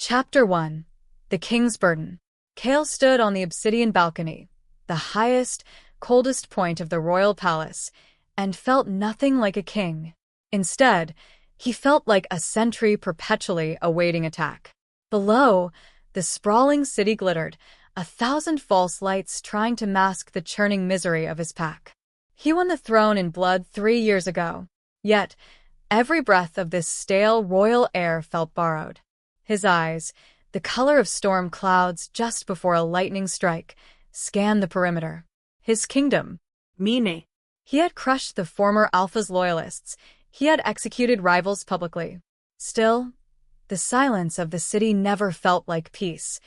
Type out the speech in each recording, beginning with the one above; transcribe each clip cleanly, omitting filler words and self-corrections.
Chapter 1. The King's Burden. Kael stood on the obsidian balcony, the highest, coldest point of the royal palace, and felt nothing like a king. Instead, he felt like a sentry perpetually awaiting attack. Below, the sprawling city glittered, 1,000 false lights trying to mask the churning misery of his pack. He won the throne in blood 3 years ago, yet every breath of this stale royal air felt borrowed. His eyes, the color of storm clouds just before a lightning strike, scanned the perimeter. His kingdom. Mine. He had crushed the former Alpha's loyalists. He had executed rivals publicly. Still, the silence of the city never felt like peace.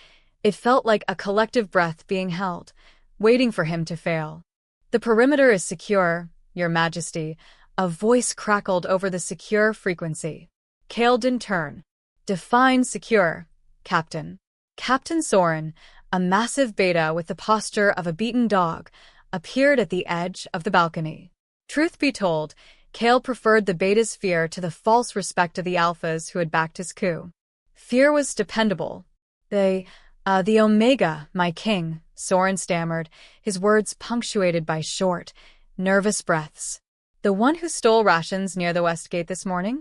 It felt like a collective breath being held, waiting for him to fail. "The perimeter is secure, Your Majesty," a voice crackled over the secure frequency. Kael didn't turn. "Define secure, Captain." Captain Soren, a massive beta with the posture of a beaten dog, appeared at the edge of the balcony. Truth be told, Kael preferred the beta's fear to the false respect of the alphas who had backed his coup. Fear was dependable. The Omega, my king," Soren stammered, his words punctuated by short, nervous breaths. "The one who stole rations near the west gate this morning?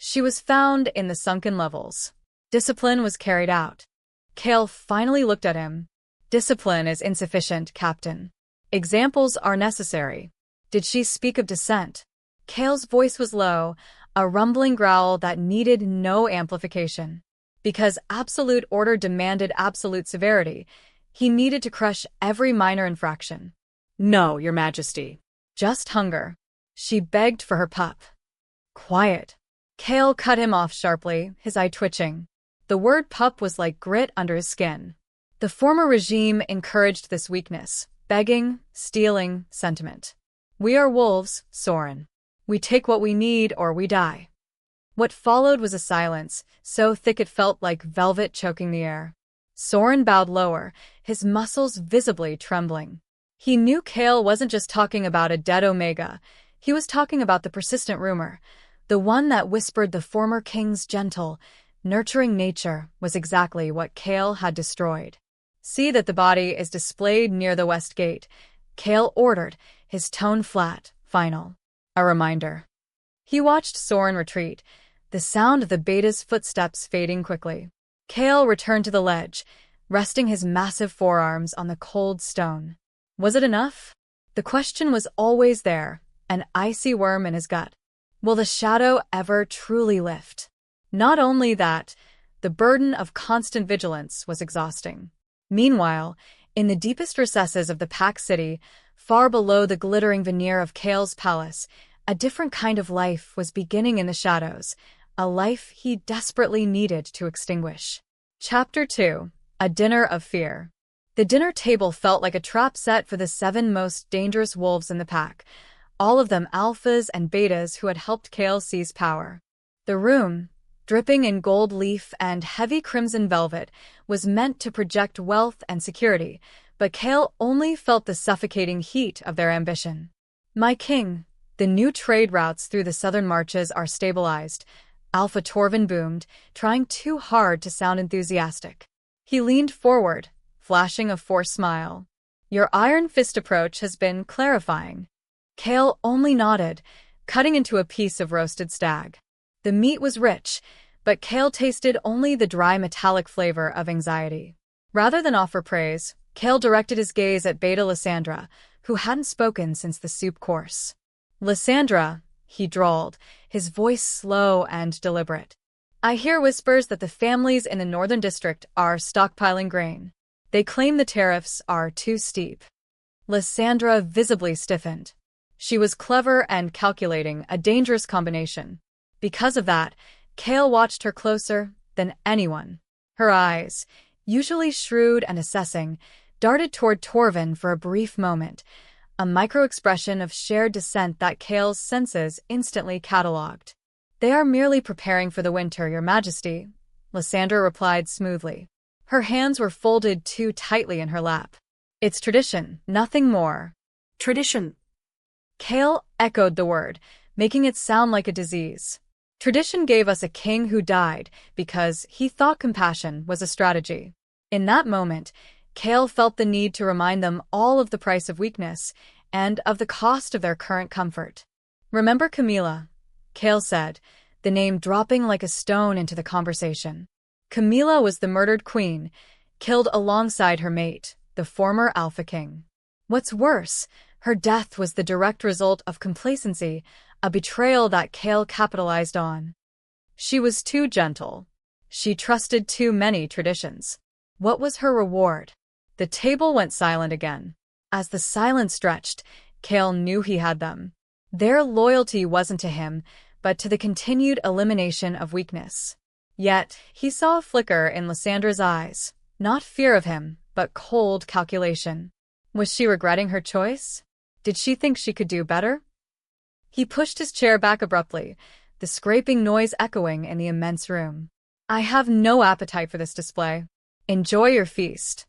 She was found in the sunken levels. Discipline was carried out." Kael finally looked at him. "Discipline is insufficient, Captain. Examples are necessary." "Did she speak of dissent?" Kael's voice was low, a rumbling growl that needed no amplification. Because absolute order demanded absolute severity, he needed to crush every minor infraction. "No, Your Majesty." "Just hunger." She begged for her pup. "Quiet." Kael cut him off sharply, his eye twitching. The word pup was like grit under his skin. The former regime encouraged this weakness, begging, stealing, sentiment. "We are wolves, Soren. We take what we need or we die." What followed was a silence, so thick it felt like velvet choking the air. Soren bowed lower, his muscles visibly trembling. He knew Kael wasn't just talking about a dead Omega. He was talking about the persistent rumor, the one that whispered the former king's gentle, nurturing nature was exactly what Kael had destroyed. "See that the body is displayed near the west gate," Kael ordered, his tone flat, final. A reminder. He watched Soren retreat, the sound of the beta's footsteps fading quickly. Kael returned to the ledge, resting his massive forearms on the cold stone. Was it enough? The question was always there, an icy worm in his gut. Will the shadow ever truly lift? Not only that, the burden of constant vigilance was exhausting. Meanwhile, in the deepest recesses of the Pack City, far below the glittering veneer of Kael's palace, a different kind of life was beginning in the shadows, a life he desperately needed to extinguish. Chapter 2. A Dinner of Fear. The dinner table felt like a trap set for the 7 most dangerous wolves in the pack, all of them alphas and betas who had helped Kael seize power. The room, dripping in gold leaf and heavy crimson velvet, was meant to project wealth and security, but Kael only felt the suffocating heat of their ambition. "My king, the new trade routes through the southern marches are stabilized," Alpha Torvin boomed, trying too hard to sound enthusiastic. He leaned forward, flashing a forced smile. "Your iron fist approach has been clarifying." Kael only nodded, cutting into a piece of roasted stag. The meat was rich, but Kael tasted only the dry metallic flavor of anxiety. Rather than offer praise, Kael directed his gaze at Beta Lysandra, who hadn't spoken since the soup course. "Lysandra," he drawled, his voice slow and deliberate. "I hear whispers that the families in the northern district are stockpiling grain. They claim the tariffs are too steep." Lysandra visibly stiffened. She was clever and calculating, a dangerous combination. Because of that, Kael watched her closer than anyone. Her eyes, usually shrewd and assessing, darted toward Torvin for a brief moment, a micro-expression of shared dissent that Kael's senses instantly catalogued. "They are merely preparing for the winter, Your Majesty," Lysandra replied smoothly. Her hands were folded too tightly in her lap. "It's tradition, nothing more." "Tradition." Kael echoed the word, making it sound like a disease. Tradition gave us a king who died because he thought compassion was a strategy. In that moment, Kael felt the need to remind them all of the price of weakness and of the cost of their current comfort. "Remember Camila?" Kael said, the name dropping like a stone into the conversation. Camila was the murdered queen, killed alongside her mate, the former Alpha King. What's worse, her death was the direct result of complacency, a betrayal that Kael capitalized on. She was too gentle. She trusted too many traditions. What was her reward? The table went silent again. As the silence stretched, Kael knew he had them. Their loyalty wasn't to him, but to the continued elimination of weakness. Yet, he saw a flicker in Lysandra's eyes, not fear of him, but cold calculation. Was she regretting her choice? Did she think she could do better? He pushed his chair back abruptly, the scraping noise echoing in the immense room. "I have no appetite for this display. Enjoy your feast."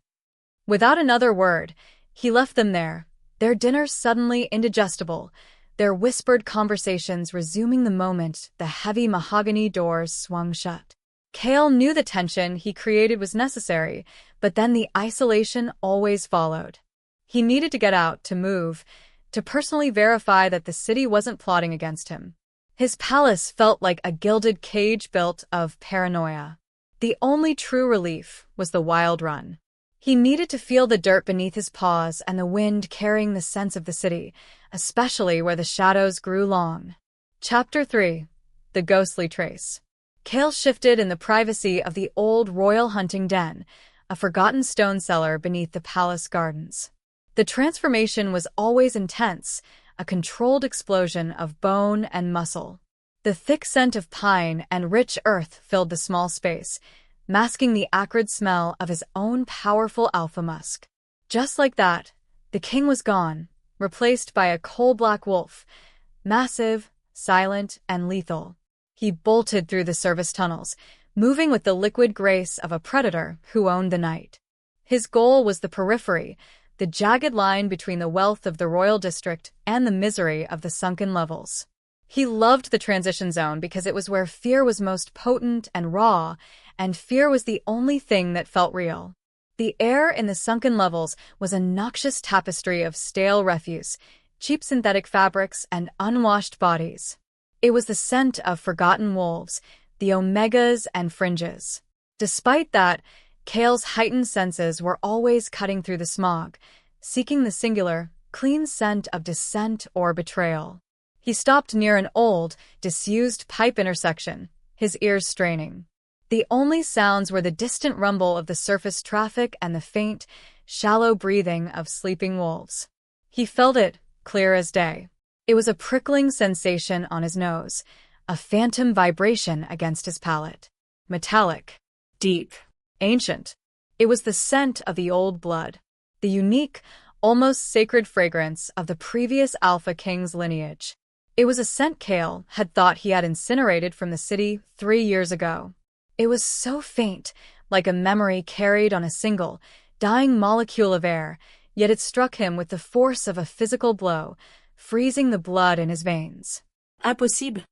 Without another word, he left them there, their dinner suddenly indigestible, their whispered conversations resuming the moment the heavy mahogany doors swung shut. Kael knew the tension he created was necessary, but then the isolation always followed. He needed to get out, to move, to personally verify that the city wasn't plotting against him. His palace felt like a gilded cage built of paranoia. The only true relief was the wild run. He needed to feel the dirt beneath his paws and the wind carrying the sense of the city, especially where the shadows grew long. Chapter 3. The Ghostly Trace. Kael shifted in the privacy of the old royal hunting den, a forgotten stone cellar beneath the palace gardens. The transformation was always intense, a controlled explosion of bone and muscle. The thick scent of pine and rich earth filled the small space, masking the acrid smell of his own powerful alpha musk. Just like that, the king was gone, replaced by a coal-black wolf, massive, silent, and lethal. He bolted through the service tunnels, moving with the liquid grace of a predator who owned the night. His goal was the periphery, the jagged line between the wealth of the royal district and the misery of the sunken levels. He loved the transition zone because it was where fear was most potent and raw, and fear was the only thing that felt real. The air in the sunken levels was a noxious tapestry of stale refuse, cheap synthetic fabrics, and unwashed bodies. It was the scent of forgotten wolves, the omegas and fringes. Despite that, Kael's heightened senses were always cutting through the smog, seeking the singular, clean scent of dissent or betrayal. He stopped near an old, disused pipe intersection, his ears straining. The only sounds were the distant rumble of the surface traffic and the faint, shallow breathing of sleeping wolves. He felt it, clear as day. It was a prickling sensation on his nose, a phantom vibration against his palate. Metallic. Deep. Ancient. It was the scent of the old blood, the unique, almost sacred fragrance of the previous Alpha King's lineage. It was a scent Kael had thought he had incinerated from the city 3 years ago. It was so faint, like a memory carried on a single, dying molecule of air, yet it struck him with the force of a physical blow, freezing the blood in his veins. Impossible.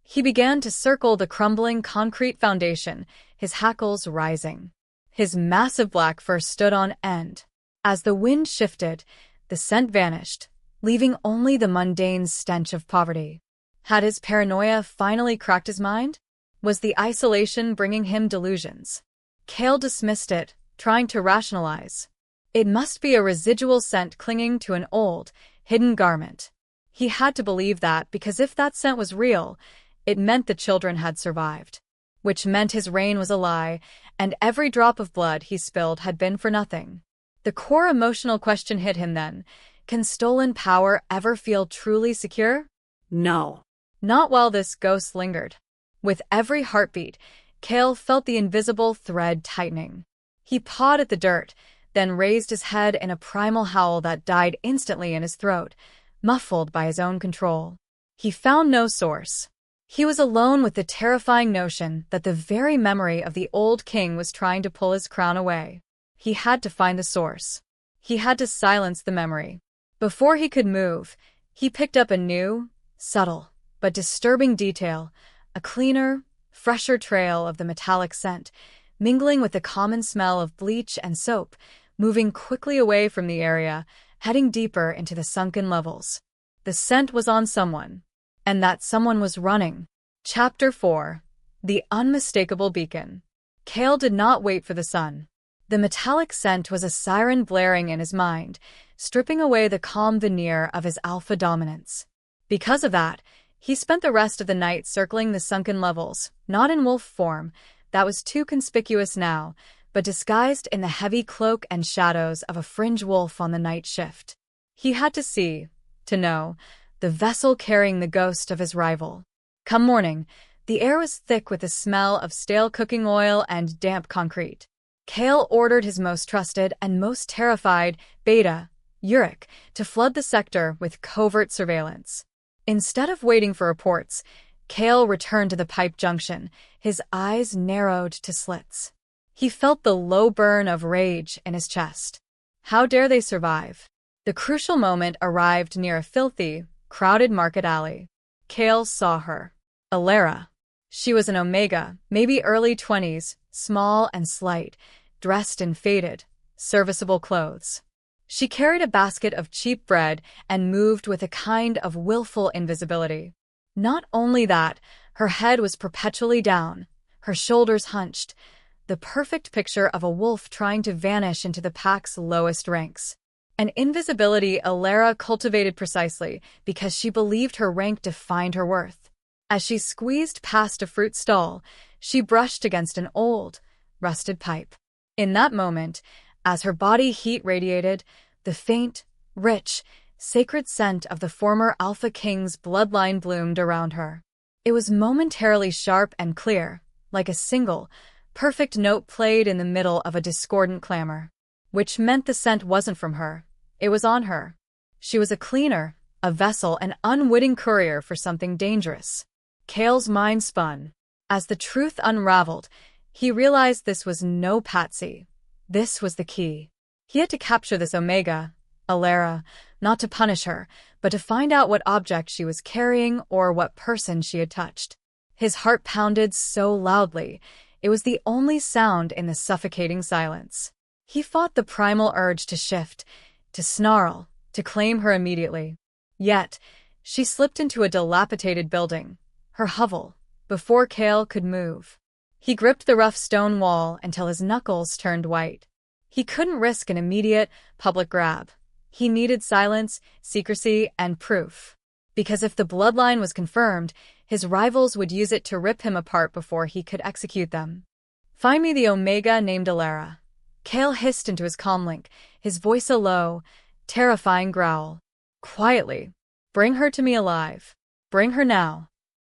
He began to circle the crumbling concrete foundation, his hackles rising. His massive black fur stood on end. As the wind shifted, the scent vanished, leaving only the mundane stench of poverty. Had his paranoia finally cracked his mind? Was the isolation bringing him delusions? Kael dismissed it, trying to rationalize. It must be a residual scent clinging to an old, hidden garment. He had to believe that because if that scent was real, it meant the children had survived. Which meant his reign was a lie, and every drop of blood he spilled had been for nothing. The core emotional question hit him then. Can stolen power ever feel truly secure? No. Not while this ghost lingered. With every heartbeat, Kael felt the invisible thread tightening. He pawed at the dirt, then raised his head in a primal howl that died instantly in his throat, muffled by his own control. He found no source. He was alone with the terrifying notion that the very memory of the old king was trying to pull his crown away. He had to find the source. He had to silence the memory. Before he could move, he picked up a new, subtle, but disturbing detail, A cleaner, fresher trail of the metallic scent, mingling with the common smell of bleach and soap, moving quickly away from the area, heading deeper into the sunken levels. The scent was on someone, and that someone was running. Chapter 4. The Unmistakable Beacon. Kael did not wait for the sun. The metallic scent was a siren blaring in his mind, stripping away the calm veneer of his alpha dominance. Because of that, he spent the rest of the night circling the sunken levels, not in wolf form, that was too conspicuous now, but disguised in the heavy cloak and shadows of a fringe wolf on the night shift. He had to see, to know, the vessel carrying the ghost of his rival. Come morning, the air was thick with the smell of stale cooking oil and damp concrete. Kael ordered his most trusted and most terrified beta, Uruk, to flood the sector with covert surveillance. Instead of waiting for reports, Kael returned to the pipe junction, his eyes narrowed to slits. He felt the low burn of rage in his chest. How dare they survive? The crucial moment arrived near a filthy, crowded market alley. Kael saw her. Elara. She was an Omega, maybe early 20s, small and slight, dressed in faded, serviceable clothes. She carried a basket of cheap bread and moved with a kind of willful invisibility. Not only that, her head was perpetually down, her shoulders hunched, the perfect picture of a wolf trying to vanish into the pack's lowest ranks. An invisibility Elara cultivated precisely because she believed her rank defined her worth. As she squeezed past a fruit stall, she brushed against an old, rusted pipe. In that moment, as her body heat radiated, the faint, rich, sacred scent of the former Alpha King's bloodline bloomed around her. It was momentarily sharp and clear, like a single, perfect note played in the middle of a discordant clamor. Which meant the scent wasn't from her. It was on her. She was a cleaner, a vessel, an unwitting courier for something dangerous. Kael's mind spun. As the truth unraveled, he realized this was no patsy. This was the key. He had to capture this Omega, Elara, not to punish her, but to find out what object she was carrying or what person she had touched. His heart pounded so loudly, it was the only sound in the suffocating silence. He fought the primal urge to shift, to snarl, to claim her immediately. Yet, she slipped into a dilapidated building, her hovel, before Kael could move. He gripped the rough stone wall until his knuckles turned white. He couldn't risk an immediate, public grab. He needed silence, secrecy, and proof. Because if the bloodline was confirmed, his rivals would use it to rip him apart before he could execute them. Find me the Omega named Elara. Kael hissed into his comlink, his voice a low, terrifying growl. Quietly. Bring her to me alive. Bring her now.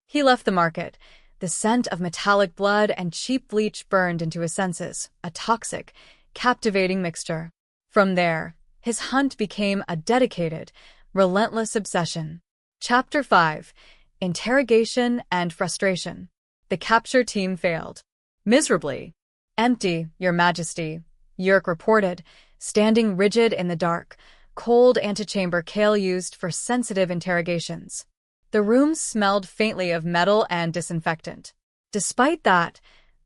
He left the market. The scent of metallic blood and cheap bleach burned into his senses, a toxic, captivating mixture. From there, his hunt became a dedicated, relentless obsession. Chapter 5. Interrogation and Frustration. The capture team failed. Miserably. Empty, Your Majesty, Uruk reported, standing rigid in the dark, cold antechamber Kael used for sensitive interrogations. The room smelled faintly of metal and disinfectant. Despite that,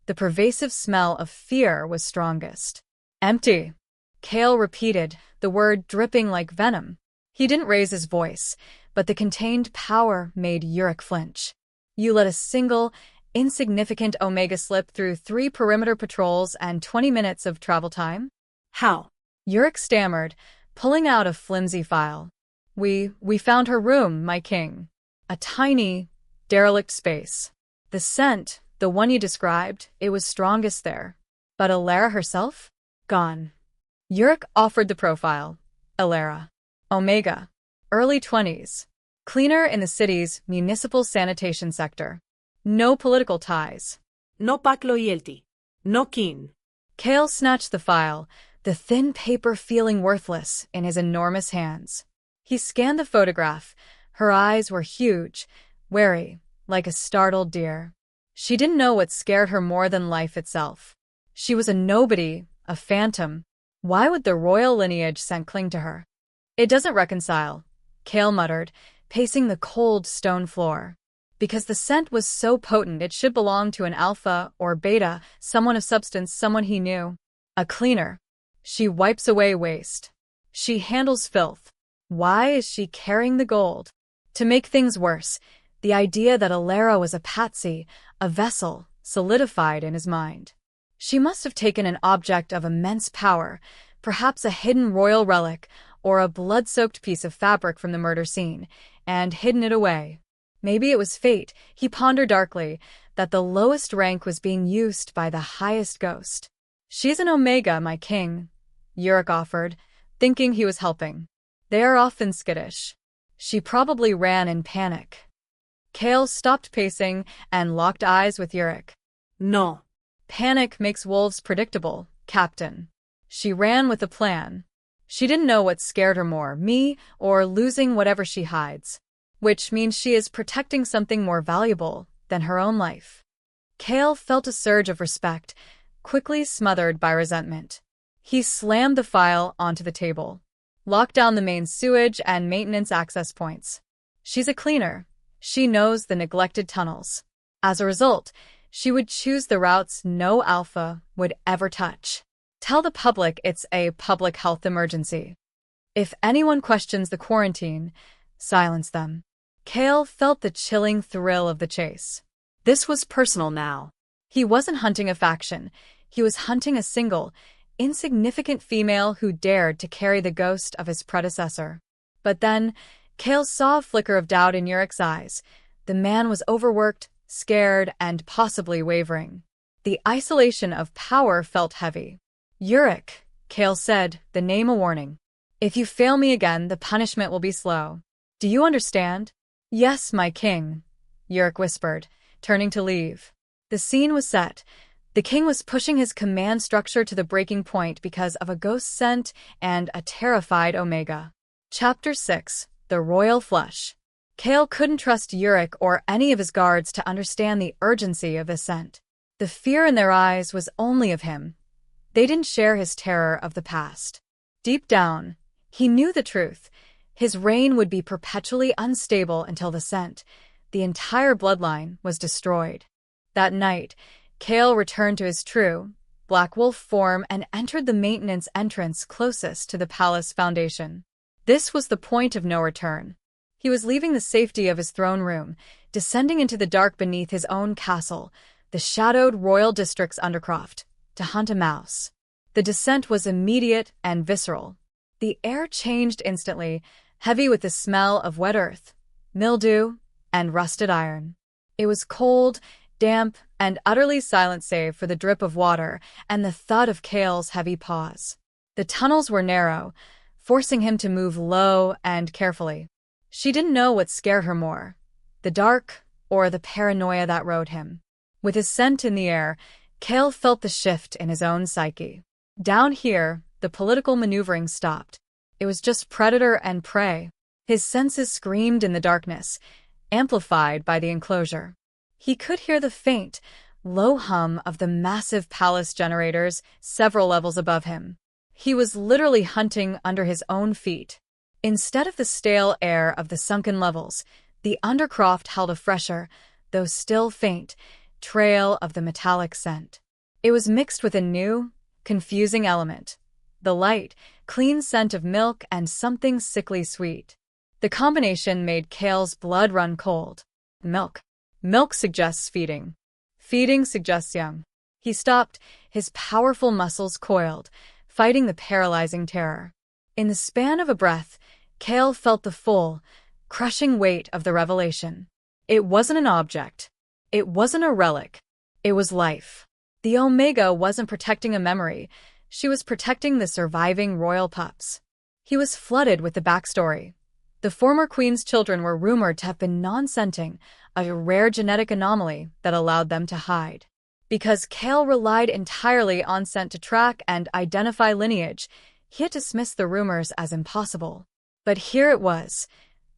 the pervasive smell of fear was strongest. Empty. Kael repeated, the word dripping like venom. He didn't raise his voice, but the contained power made Uruk flinch. You let a single, insignificant Omega slip through 3 perimeter patrols and 20 minutes of travel time? How? Uruk stammered, pulling out a flimsy file. We found her room, my king. A tiny, derelict space. The scent, the one you described, it was strongest there. But Elara herself? Gone. Uruk offered the profile. Elara. Omega. Early 20s. Cleaner in the city's municipal sanitation sector. No political ties. No pack loyalty. No kin. Kael snatched the file, the thin paper feeling worthless in his enormous hands. He scanned the photograph. Her eyes were huge, wary, like a startled deer. She didn't know what scared her more than life itself. She was a nobody, a phantom. Why would the royal lineage scent cling to her? It doesn't reconcile, Kael muttered, pacing the cold stone floor. Because the scent was so potent it should belong to an alpha or beta, someone of substance, someone he knew. A cleaner. She wipes away waste. She handles filth. Why is she carrying the gold? To make things worse, the idea that Elara was a patsy, a vessel, solidified in his mind. She must have taken an object of immense power, perhaps a hidden royal relic or a blood-soaked piece of fabric from the murder scene, and hidden it away. Maybe it was fate, he pondered darkly, that the lowest rank was being used by the highest ghost. She's an Omega, my king, Yurik offered, thinking he was helping. They are often skittish. She probably ran in panic. Kael stopped pacing and locked eyes with Yurik. No. Panic makes wolves predictable, Captain. She ran with a plan. She didn't know what scared her more, me or losing whatever she hides. Which means she is protecting something more valuable than her own life. Kael felt a surge of respect, quickly smothered by resentment. He slammed the file onto the table, locked down the main sewage and maintenance access points. She's a cleaner. She knows the neglected tunnels. As a result, she would choose the routes no alpha would ever touch. Tell the public it's a public health emergency. If anyone questions the quarantine, silence them. Kael felt the chilling thrill of the chase. This was personal now. He wasn't hunting a faction. He was hunting a single, insignificant female who dared to carry the ghost of his predecessor. But then, Kael saw a flicker of doubt in Yurik's eyes. The man was overworked, scared, and possibly wavering. The isolation of power felt heavy. Yurik, Kael said, the name a warning. If you fail me again, the punishment will be slow. Do you understand? Yes, my king, Yurik whispered, turning to leave. The scene was set. The king was pushing his command structure to the breaking point because of a ghost scent and a terrified Omega. Chapter 6. The Royal Flush. Kael couldn't trust Yurik or any of his guards to understand the urgency of the scent. The fear in their eyes was only of him. They didn't share his terror of the past. Deep down, he knew the truth. His reign would be perpetually unstable until the scent, the entire bloodline, was destroyed. That night, Kael returned to his true, black wolf form and entered the maintenance entrance closest to the palace foundation. This was the point of no return. He was leaving the safety of his throne room, descending into the dark beneath his own castle, the shadowed royal district's Undercroft, to hunt a mouse. The descent was immediate and visceral. The air changed instantly, heavy with the smell of wet earth, mildew, and rusted iron. It was cold, damp, and utterly silent save for the drip of water and the thud of Kael's heavy paws. The tunnels were narrow, forcing him to move low and carefully. She didn't know what scared her more, the dark or the paranoia that rode him. With his scent in the air, Kael felt the shift in his own psyche. Down here, the political maneuvering stopped. It was just predator and prey. His senses screamed in the darkness, amplified by the enclosure. He could hear the faint, low hum of the massive palace generators several levels above him. He was literally hunting under his own feet. Instead of the stale air of the sunken levels, the Undercroft held a fresher, though still faint, trail of the metallic scent. It was mixed with a new, confusing element. The light, clean scent of milk and something sickly sweet. The combination made Kael's blood run cold. Milk. Milk suggests feeding. Feeding suggests young. He stopped, his powerful muscles coiled, fighting the paralyzing terror. In the span of a breath, Kael felt the full, crushing weight of the revelation. It wasn't an object. It wasn't a relic. It was life. The Omega wasn't protecting a memory. She was protecting the surviving royal pups. He was flooded with the backstory. The former queen's children were rumored to have been non-scenting, a rare genetic anomaly that allowed them to hide. Because Kael relied entirely on scent to track and identify lineage, he had dismissed the rumors as impossible. But here it was,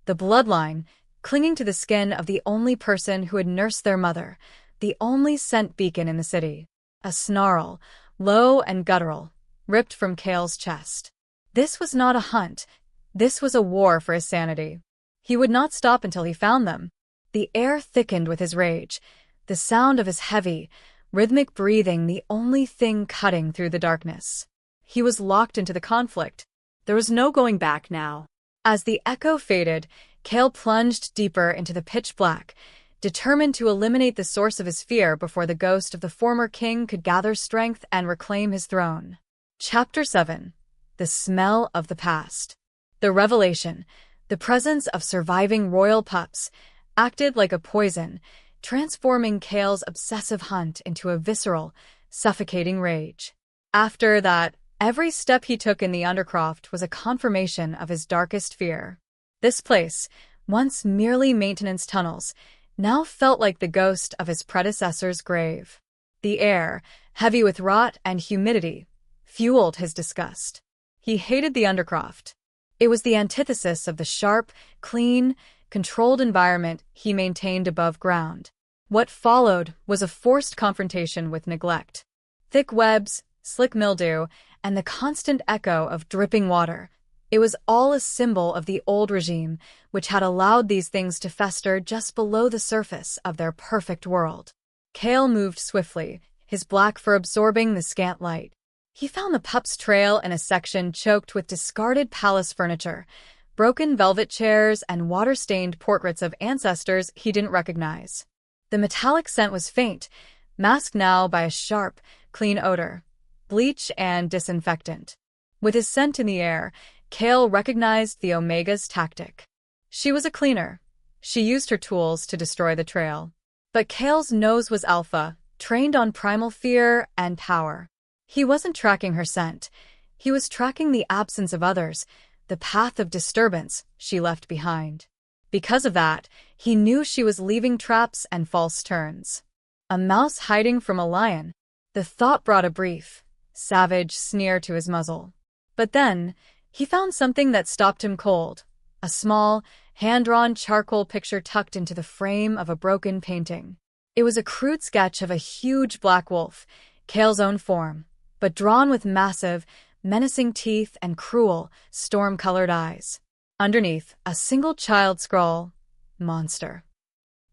the bloodline, clinging to the skin of the only person who had nursed their mother, the only scent beacon in the city. A snarl, low and guttural, ripped from Kael's chest. This was not a hunt. This was a war for his sanity. He would not stop until he found them. The air thickened with his rage, the sound of his heavy, rhythmic breathing the only thing cutting through the darkness. He was locked into the conflict. There was no going back now. As the echo faded, Kael plunged deeper into the pitch black, determined to eliminate the source of his fear before the ghost of the former king could gather strength and reclaim his throne. Chapter 7. The Smell of the Past. The revelation, the presence of surviving royal pups, acted like a poison, transforming Kael's obsessive hunt into a visceral, suffocating rage. After that, every step he took in the Undercroft was a confirmation of his darkest fear. This place, once merely maintenance tunnels, now felt like the ghost of his predecessor's grave. The air, heavy with rot and humidity, fueled his disgust. He hated the Undercroft. It was the antithesis of the sharp, clean, controlled environment he maintained above ground. What followed was a forced confrontation with neglect. Thick webs, slick mildew, and the constant echo of dripping water. It was all a symbol of the old regime, which had allowed these things to fester just below the surface of their perfect world. Kael moved swiftly, his black fur absorbing the scant light. He found the Pups trail in a section choked with discarded palace furniture, broken velvet chairs, and water-stained portraits of ancestors he didn't recognize. The metallic scent was faint, masked now by a sharp, clean odor, bleach and disinfectant. With his scent in the air, Kael recognized the Omega's tactic. She was a cleaner. She used her tools to destroy the trail. But Kael's nose was alpha, trained on primal fear and power. He wasn't tracking her scent. He was tracking the absence of others, the path of disturbance she left behind. Because of that, he knew she was leaving traps and false turns. A mouse hiding from a lion. The thought brought a brief, savage sneer to his muzzle. But then, he found something that stopped him cold. A small, hand-drawn charcoal picture tucked into the frame of a broken painting. It was a crude sketch of a huge black wolf, Kael's own form, but drawn with massive, menacing teeth and cruel, storm-colored eyes. Underneath, a single child scrawl, "Monster."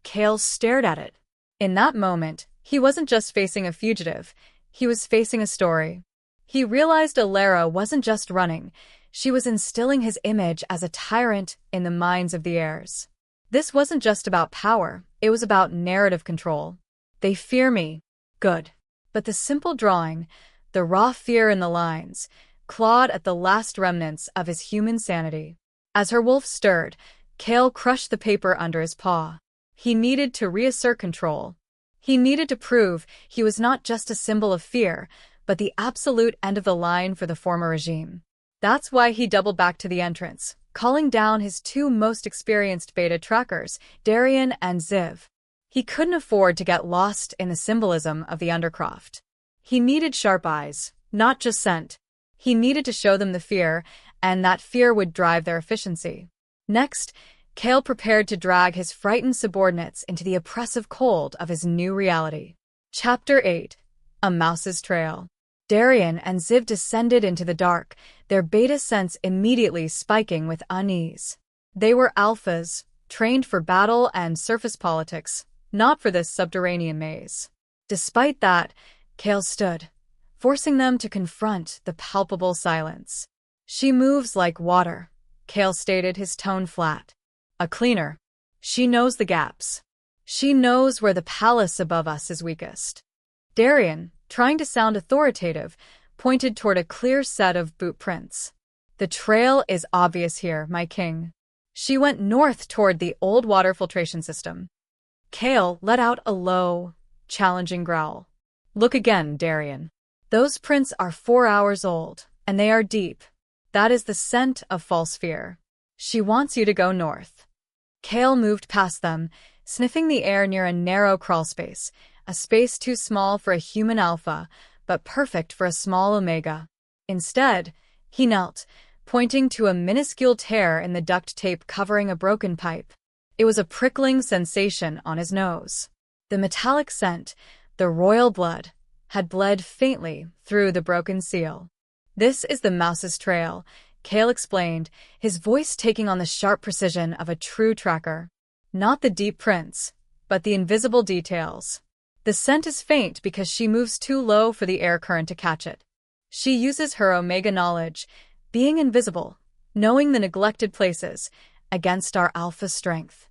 Kael stared at it. In that moment, he wasn't just facing a fugitive, he was facing a story. He realized Elara wasn't just running, she was instilling his image as a tyrant in the minds of the heirs. This wasn't just about power, it was about narrative control. They fear me. Good. But the simple drawing, the raw fear in the lines, clawed at the last remnants of his human sanity. As her wolf stirred, Kael crushed the paper under his paw. He needed to reassert control. He needed to prove he was not just a symbol of fear, but the absolute end of the line for the former regime. That's why he doubled back to the entrance, calling down his two most experienced beta trackers, Darian and Ziv. He couldn't afford to get lost in the symbolism of the Undercroft. He needed sharp eyes, not just scent. He needed to show them the fear, and that fear would drive their efficiency. Next, Kael prepared to drag his frightened subordinates into the oppressive cold of his new reality. Chapter 8. A Mouse's Trail. Darian and Ziv descended into the dark, their beta sense immediately spiking with unease. They were alphas, trained for battle and surface politics, not for this subterranean maze. Despite that, Kael stood, forcing them to confront the palpable silence. "She moves like water," Kael stated, his tone flat. "A cleaner. She knows the gaps. She knows where the palace above us is weakest." Darian, trying to sound authoritative, pointed toward a clear set of boot prints. "The trail is obvious here, my king." She went north toward the old water filtration system. Kael let out a low, challenging growl. "Look again, Darian. Those prints are 4 hours old, and they are deep. That is the scent of false fear. She wants you to go north." Kael moved past them, sniffing the air near a narrow crawlspace, a space too small for a human alpha, but perfect for a small omega. Instead, he knelt, pointing to a minuscule tear in the duct tape covering a broken pipe. It was a prickling sensation on his nose. The metallic scent, the royal blood, had bled faintly through the broken seal. "This is the Mouse's Trail," Kael explained, his voice taking on the sharp precision of a true tracker. Not the deep prints, but the invisible details. The scent is faint because she moves too low for the air current to catch it. She uses her Omega knowledge, being invisible, knowing the neglected places, against our alpha strength.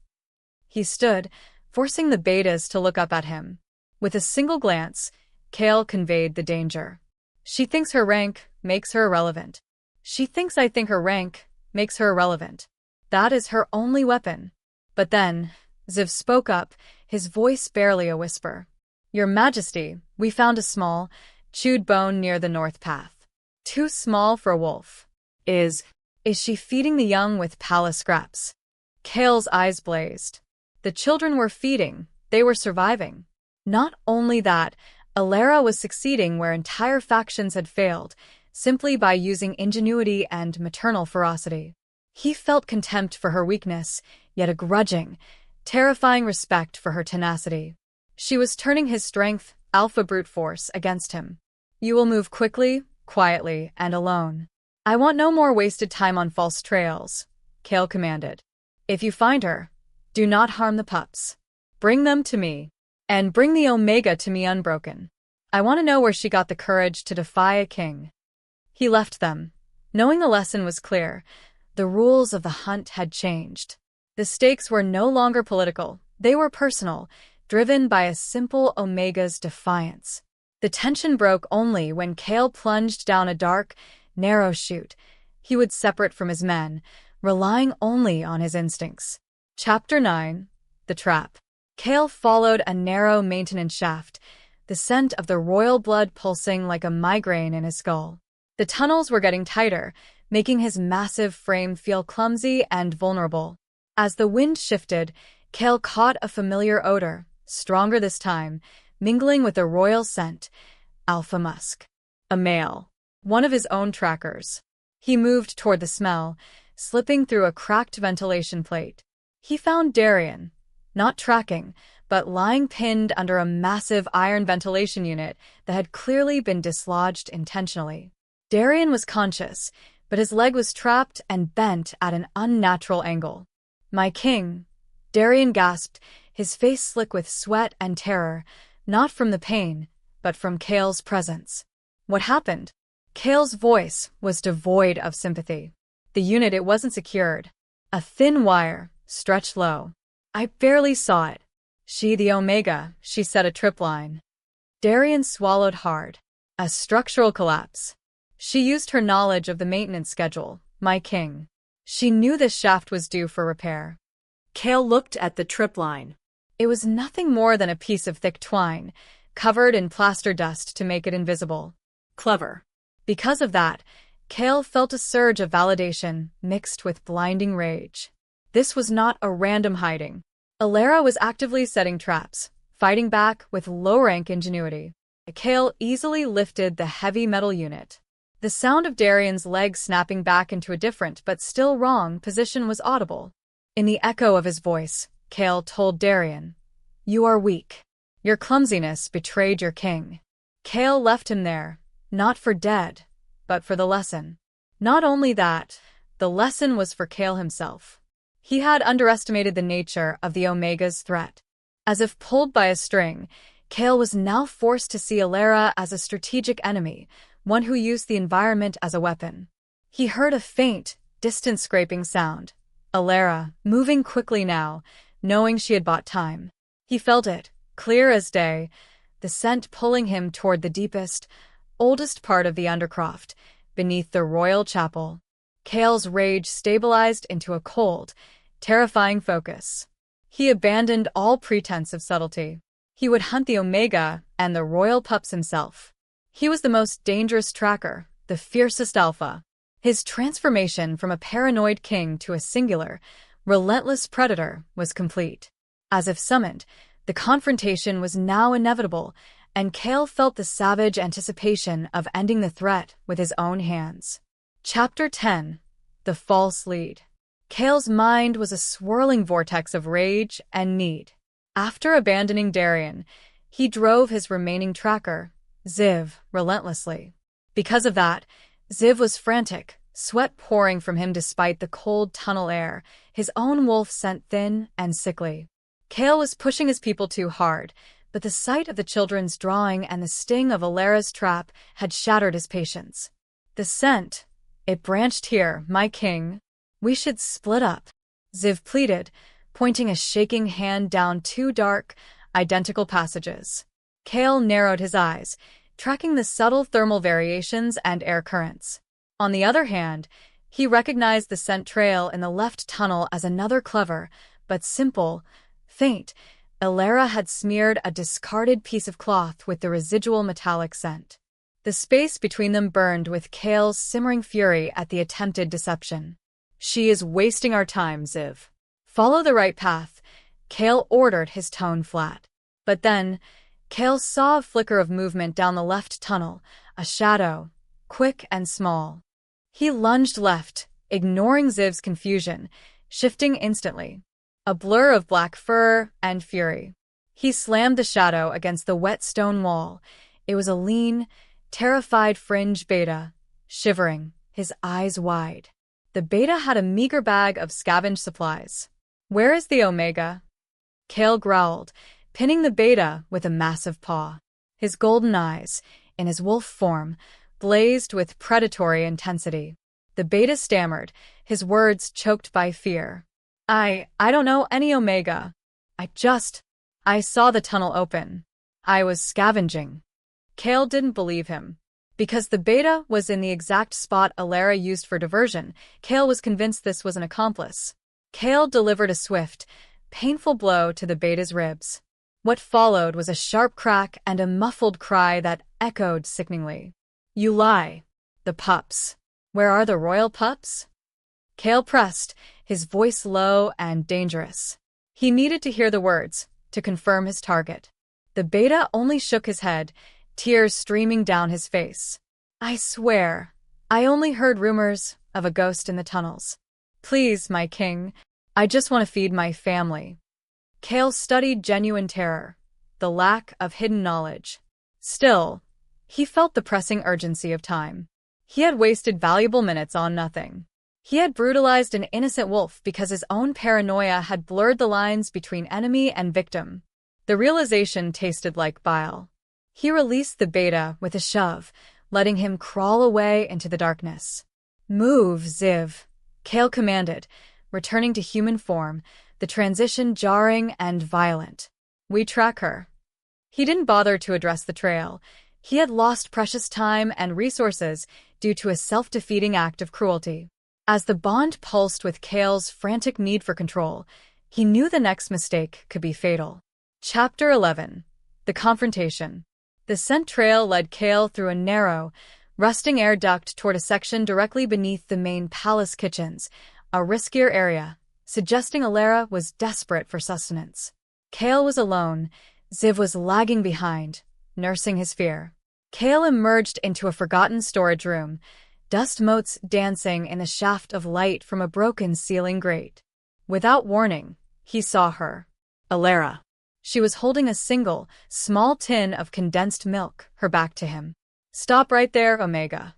He stood, forcing the betas to look up at him. With a single glance, Kael conveyed the danger. She thinks her rank makes her irrelevant. She thinks I think her rank makes her irrelevant. That is her only weapon. But then, Ziv spoke up, his voice barely a whisper. Your Majesty, we found a small, chewed bone near the north path. Too small for a wolf. Is she feeding the young with palace scraps? Kael's eyes blazed. The children were feeding, they were surviving. Not only that, Elara was succeeding where entire factions had failed, simply by using ingenuity and maternal ferocity. He felt contempt for her weakness, yet a grudging, terrifying respect for her tenacity. She was turning his strength, alpha brute force, against him. You will move quickly, quietly, and alone. I want no more wasted time on false trails, Kael commanded. If you find her, do not harm the pups. Bring them to me. And bring the Omega to me unbroken. I want to know where she got the courage to defy a king. He left them, knowing the lesson was clear. The rules of the hunt had changed. The stakes were no longer political, they were personal, driven by a simple Omega's defiance. The tension broke only when Kael plunged down a dark, narrow chute. He would separate from his men, relying only on his instincts. Chapter 9. The Trap. Kael followed a narrow maintenance shaft, the scent of the royal blood pulsing like a migraine in his skull. The tunnels were getting tighter, making his massive frame feel clumsy and vulnerable. As the wind shifted, Kael caught a familiar odor, stronger this time, mingling with the royal scent, alpha musk. A male. One of his own trackers. He moved toward the smell, slipping through a cracked ventilation plate. He found Darian, not tracking, but lying pinned under a massive iron ventilation unit that had clearly been dislodged intentionally. Darian was conscious, but his leg was trapped and bent at an unnatural angle. My king, Darian gasped, his face slick with sweat and terror, not from the pain, but from Kael's presence. What happened? Kael's voice was devoid of sympathy. The unit, it wasn't secured. A thin wire, stretched low. I barely saw it. She the Omega, she said a tripline. Darian swallowed hard. A structural collapse. She used her knowledge of the maintenance schedule, my king. She knew this shaft was due for repair. Kael looked at the tripline. It was nothing more than a piece of thick twine, covered in plaster dust to make it invisible. Clever. Because of that, Kael felt a surge of validation mixed with blinding rage. This was not a random hiding. Elara was actively setting traps, fighting back with low-rank ingenuity. Kael easily lifted the heavy metal unit. The sound of Darian's leg snapping back into a different but still wrong position was audible. In the echo of his voice, Kael told Darian, "You are weak. Your clumsiness betrayed your king." Kael left him there, not for dead, but for the lesson. Not only that, the lesson was for Kael himself. He had underestimated the nature of the Omega's threat. As if pulled by a string, Kael was now forced to see Elara as a strategic enemy, one who used the environment as a weapon. He heard a faint, distant scraping sound. Elara, moving quickly now, knowing she had bought time. He felt it, clear as day, the scent pulling him toward the deepest, oldest part of the Undercroft, beneath the royal chapel. Kael's rage stabilized into a cold, terrifying focus. He abandoned all pretense of subtlety. He would hunt the Omega and the royal pups himself. He was the most dangerous tracker, the fiercest alpha. His transformation from a paranoid king to a singular, relentless predator was complete. As if summoned, the confrontation was now inevitable, and Kael felt the savage anticipation of ending the threat with his own hands. Chapter 10. The False Lead. Kael's mind was a swirling vortex of rage and need. After abandoning Darian, he drove his remaining tracker, Ziv, relentlessly. Because of that, Ziv was frantic, sweat pouring from him despite the cold tunnel air, his own wolf scent thin and sickly. Kael was pushing his people too hard, but the sight of the children's drawing and the sting of Elara's trap had shattered his patience. The scent, it branched here, my king. We should split up, Ziv pleaded, pointing a shaking hand down two dark, identical passages. Kael narrowed his eyes, tracking the subtle thermal variations and air currents. On the other hand, he recognized the scent trail in the left tunnel as another clever, but simple, faint. Elara had smeared a discarded piece of cloth with the residual metallic scent. The space between them burned with Kael's simmering fury at the attempted deception. She is wasting our time, Ziv. Follow the right path, Kael ordered, his tone flat. But then, Kael saw a flicker of movement down the left tunnel, a shadow, quick and small. He lunged left, ignoring Ziv's confusion, shifting instantly. A blur of black fur and fury. He slammed the shadow against the wet stone wall. It was a lean, terrified fringe beta, shivering, his eyes wide. The beta had a meager bag of scavenged supplies. Where is the Omega? Kael growled, pinning the beta with a massive paw. His golden eyes, in his wolf form, blazed with predatory intensity. The beta stammered, his words choked by fear. I don't know any Omega. I saw the tunnel open. I was scavenging. Kael didn't believe him. Because the beta was in the exact spot Elara used for diversion, Kael was convinced this was an accomplice. Kael delivered a swift, painful blow to the beta's ribs. What followed was a sharp crack and a muffled cry that echoed sickeningly. You lie. The pups. Where are the royal pups? Kael pressed, his voice low and dangerous. He needed to hear the words, to confirm his target. The beta only shook his head, tears streaming down his face. I swear, I only heard rumors of a ghost in the tunnels. Please, my king, I just want to feed my family. Kael studied genuine terror, the lack of hidden knowledge. Still, he felt the pressing urgency of time. He had wasted valuable minutes on nothing. He had brutalized an innocent wolf because his own paranoia had blurred the lines between enemy and victim. The realization tasted like bile. He released the beta with a shove, letting him crawl away into the darkness. Move, Ziv, Kael commanded, returning to human form, the transition jarring and violent. We track her. He didn't bother to address the trail. He had lost precious time and resources due to a self-defeating act of cruelty. As the bond pulsed with Kael's frantic need for control, he knew the next mistake could be fatal. Chapter 11. The Confrontation. The scent trail led Kael through a narrow, rusting air duct toward a section directly beneath the main palace kitchens, a riskier area, suggesting Elara was desperate for sustenance. Kael was alone. Ziv was lagging behind, nursing his fear. Kael emerged into a forgotten storage room, dust motes dancing in the shaft of light from a broken ceiling grate. Without warning, he saw her. Elara. She was holding a single, small tin of condensed milk, her back to him. Stop right there, Omega.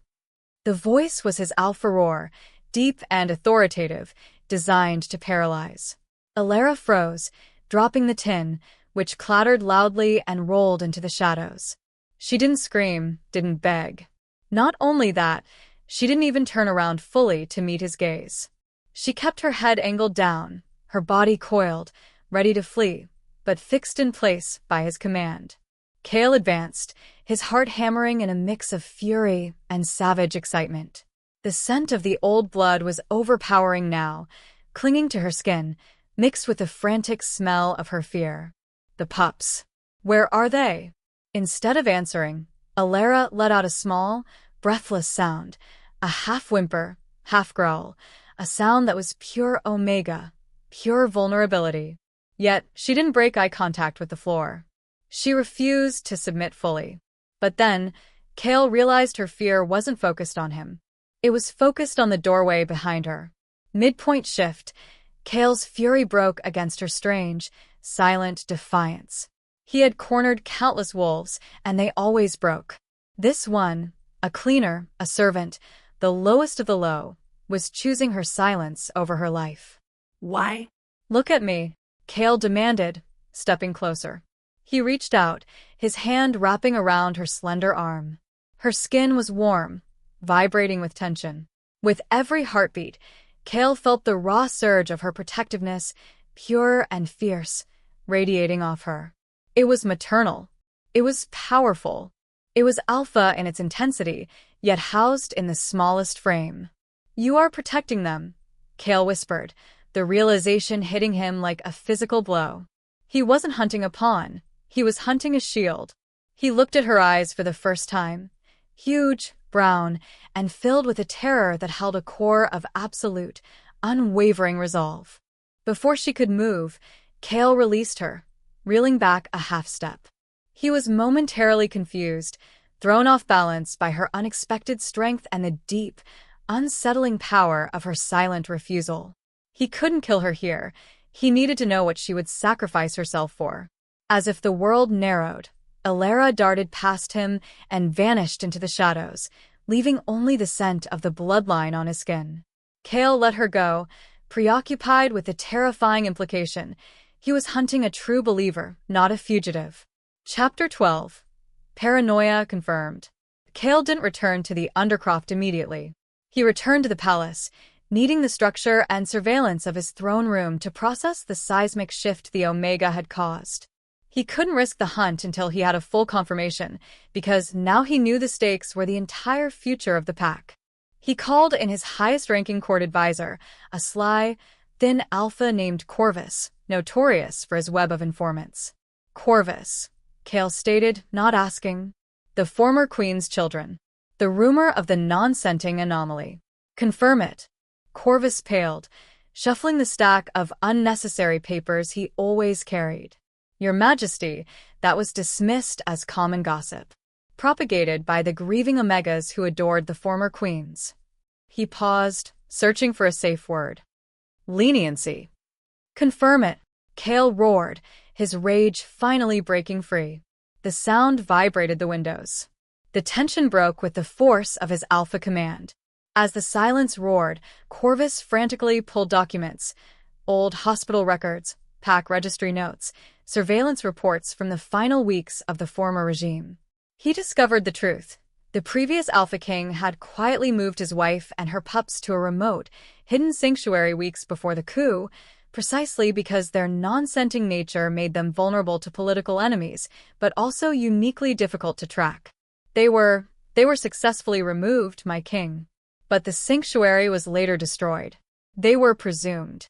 The voice was his alpha roar, deep and authoritative, designed to paralyze. Elara froze, dropping the tin, which clattered loudly and rolled into the shadows. She didn't scream, didn't beg. Not only that, she didn't even turn around fully to meet his gaze. She kept her head angled down, her body coiled, ready to flee, but fixed in place by his command. Kael advanced, his heart hammering in a mix of fury and savage excitement. The scent of the old blood was overpowering now, clinging to her skin, mixed with the frantic smell of her fear. The pups. Where are they? Instead of answering, Elara let out a small, breathless sound, a half-whimper, half-growl, a sound that was pure Omega, pure vulnerability. Yet, she didn't break eye contact with the floor. She refused to submit fully. But then, Kael realized her fear wasn't focused on him. It was focused on the doorway behind her. Midpoint shift, Kael's fury broke against her strange, silent defiance. He had cornered countless wolves, and they always broke. This one, a cleaner, a servant, the lowest of the low, was choosing her silence over her life. Why? Look at me, Kael demanded, stepping closer. He reached out, his hand wrapping around her slender arm. Her skin was warm, vibrating with tension. With every heartbeat, Kael felt the raw surge of her protectiveness, pure and fierce, radiating off her. It was maternal. It was powerful. It was alpha in its intensity, yet housed in the smallest frame. "You are protecting them," Kael whispered, the realization hitting him like a physical blow. He wasn't hunting a pawn. He was hunting a shield. He looked at her eyes for the first time, huge, brown, and filled with a terror that held a core of absolute, unwavering resolve. Before she could move, Kael released her, reeling back a half step. He was momentarily confused, thrown off balance by her unexpected strength and the deep, unsettling power of her silent refusal. He couldn't kill her here. He needed to know what she would sacrifice herself for. As if the world narrowed, Elara darted past him and vanished into the shadows, leaving only the scent of the bloodline on his skin. Kael let her go, preoccupied with the terrifying implication. He was hunting a true believer, not a fugitive. Chapter 12. Paranoia confirmed. Kael didn't return to the Undercroft immediately. He returned to the palace, needing the structure and surveillance of his throne room to process the seismic shift the Omega had caused. He couldn't risk the hunt until he had a full confirmation, because now he knew the stakes were the entire future of the pack. He called in his highest-ranking court advisor, a sly, thin alpha named Corvus, notorious for his web of informants. "Corvus," Kael stated, not asking. "The former queen's children. The rumor of the non-scenting anomaly. Confirm it." Corvus paled, shuffling the stack of unnecessary papers he always carried. "Your Majesty," that was dismissed as common gossip, propagated by the grieving Omegas who adored the former queens. He paused, searching for a safe word. "Leniency." "Confirm it," Kael roared, his rage finally breaking free. The sound vibrated the windows. The tension broke with the force of his alpha command. As the silence roared, Corvus frantically pulled documents, old hospital records, pack registry notes, surveillance reports from the final weeks of the former regime. He discovered the truth. The previous Alpha King had quietly moved his wife and her pups to a remote, hidden sanctuary weeks before the coup, precisely because their non-scenting nature made them vulnerable to political enemies, but also uniquely difficult to track. They were successfully removed, my king. But the sanctuary was later destroyed. They were presumed.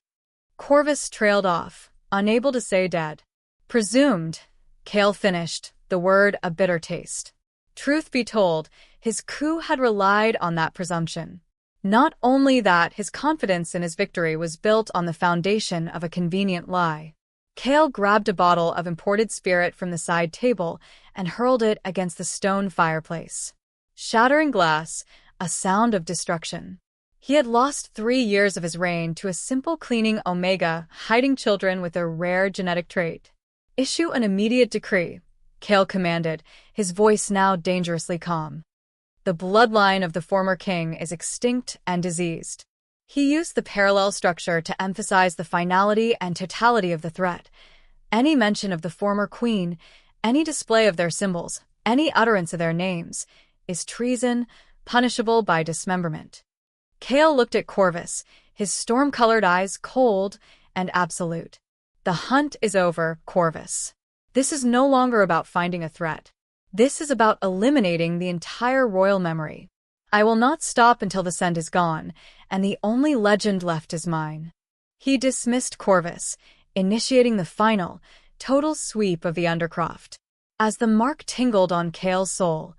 Corvus trailed off, unable to say dead. "Presumed," Kael finished, the word a bitter taste. Truth be told, his coup had relied on that presumption. Not only that, his confidence in his victory was built on the foundation of a convenient lie. Kael grabbed a bottle of imported spirit from the side table and hurled it against the stone fireplace. Shattering glass, a sound of destruction. He had lost 3 years of his reign to a simple cleaning Omega hiding children with a rare genetic trait. "Issue an immediate decree," Kael commanded, his voice now dangerously calm. "The bloodline of the former king is extinct and diseased." He used the parallel structure to emphasize the finality and totality of the threat. Any mention of the former queen, any display of their symbols, any utterance of their names, is treason, punishable by dismemberment. Kael looked at Corvus, his storm-colored eyes cold and absolute. "The hunt is over, Corvus. This is no longer about finding a threat. This is about eliminating the entire royal memory. I will not stop until the scent is gone, and the only legend left is mine." He dismissed Corvus, initiating the final, total sweep of the Undercroft. As the mark tingled on Kael's soul,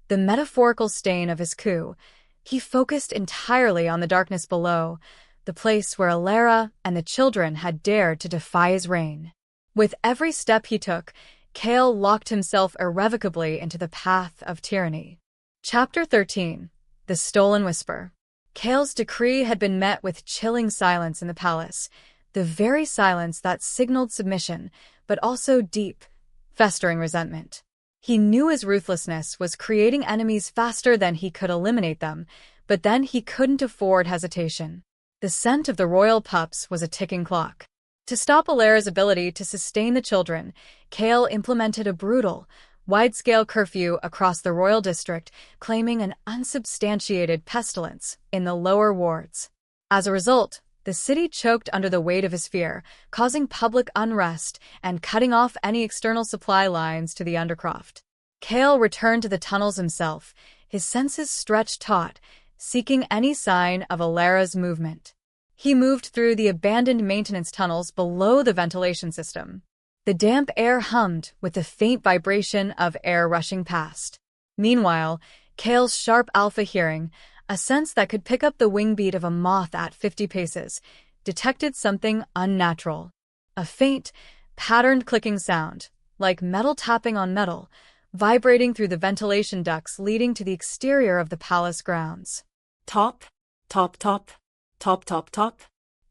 the metaphorical stain of his coup, he focused entirely on the darkness below, the place where Elara and the children had dared to defy his reign. With every step he took, Kael locked himself irrevocably into the path of tyranny. Chapter 13. The Stolen Whisper. Kael's decree had been met with chilling silence in the palace, the very silence that signaled submission, but also deep, festering resentment. He knew his ruthlessness was creating enemies faster than he could eliminate them, But then he couldn't afford hesitation. The scent of the royal pups was a ticking clock. To stop Elara's ability to sustain the children, Kael implemented a brutal, wide-scale curfew across the royal district, claiming an unsubstantiated pestilence in the lower wards. As a result, the city choked under the weight of his fear, causing public unrest and cutting off any external supply lines to the Undercroft. Kael returned to the tunnels himself, his senses stretched taut, seeking any sign of Elara's movement. He moved through the abandoned maintenance tunnels below the ventilation system. The damp air hummed with the faint vibration of air rushing past. Meanwhile, Kael's sharp alpha hearing, a sense that could pick up the wing beat of a moth at 50 paces, detected something unnatural. A faint, patterned clicking sound, like metal tapping on metal, vibrating through the ventilation ducts leading to the exterior of the palace grounds. Top, top, top, top, top, top.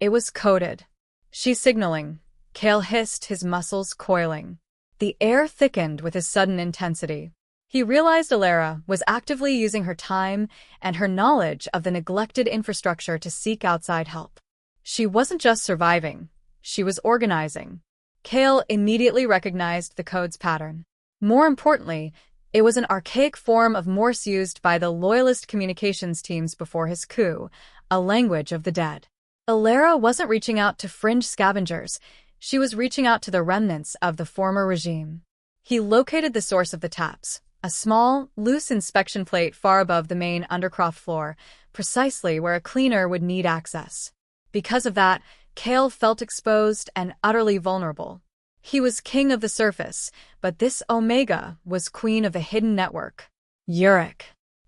It was coded. She's signaling. Kael hissed, his muscles coiling. The air thickened with his sudden intensity. He realized Elara was actively using her time and her knowledge of the neglected infrastructure to seek outside help. She wasn't just surviving, she was organizing. Kael immediately recognized the code's pattern. More importantly, it was an archaic form of Morse used by the loyalist communications teams before his coup, a language of the dead. Elara wasn't reaching out to fringe scavengers, she was reaching out to the remnants of the former regime. He located the source of the taps, a small, loose inspection plate far above the main Undercroft floor, precisely where a cleaner would need access. Because of that, Kael felt exposed and utterly vulnerable. He was king of the surface, but this Omega was queen of the hidden network. Yurik.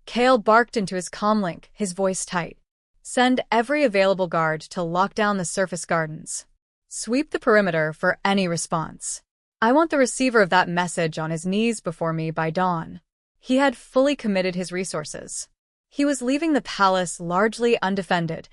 Kael barked into his comlink, his voice tight. Send every available guard to lock down the surface gardens. Sweep the perimeter for any response. I want the receiver of that message on his knees before me by dawn. He had fully committed his resources. He was leaving the palace largely undefended,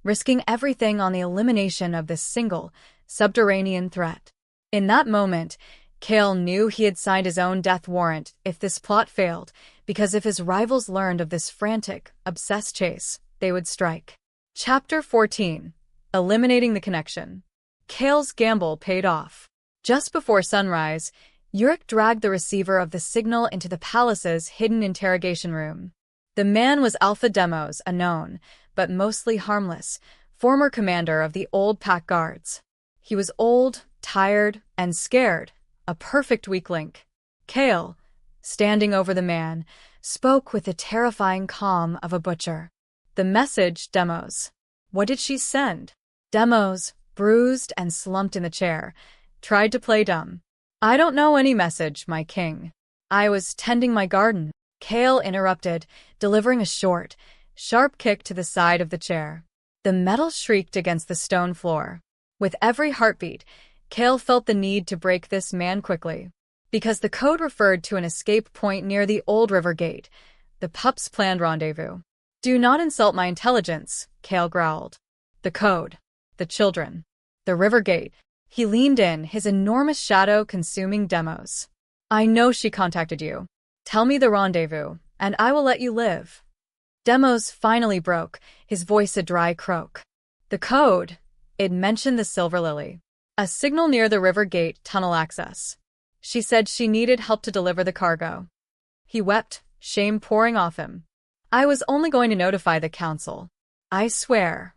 risking everything on the elimination of this single, subterranean threat. In that moment, Kael knew he had signed his own death warrant if this plot failed, because if his rivals learned of this frantic, obsessed chase, they would strike. Chapter 14. Eliminating the Connection. Kael's gamble paid off. Just before sunrise, Yurik dragged the receiver of the signal into the palace's hidden interrogation room. The man was Alpha Demos, a known, but mostly harmless, former commander of the old pack guards. He was old, tired, and scared, a perfect weak link. Kael, standing over the man, spoke with the terrifying calm of a butcher. The message, Demos. What did she send? Demos, bruised and slumped in the chair, tried to play dumb. I don't know any message, my king. I was tending my garden. Kael interrupted, delivering a short, sharp kick to the side of the chair. The metal shrieked against the stone floor. With every heartbeat, Kael felt the need to break this man quickly. Because the code referred to an escape point near the old river gate, the Pups' planned rendezvous. Do not insult my intelligence, Kael growled. The code. The children. The river gate. He leaned in, his enormous shadow consuming Demos. I know she contacted you. Tell me the rendezvous, and I will let you live. Demos finally broke, his voice a dry croak. The code. It mentioned the Silver Lily. A signal near the river gate tunnel access. She said she needed help to deliver the cargo. He wept, shame pouring off him. I was only going to notify the council. I swear.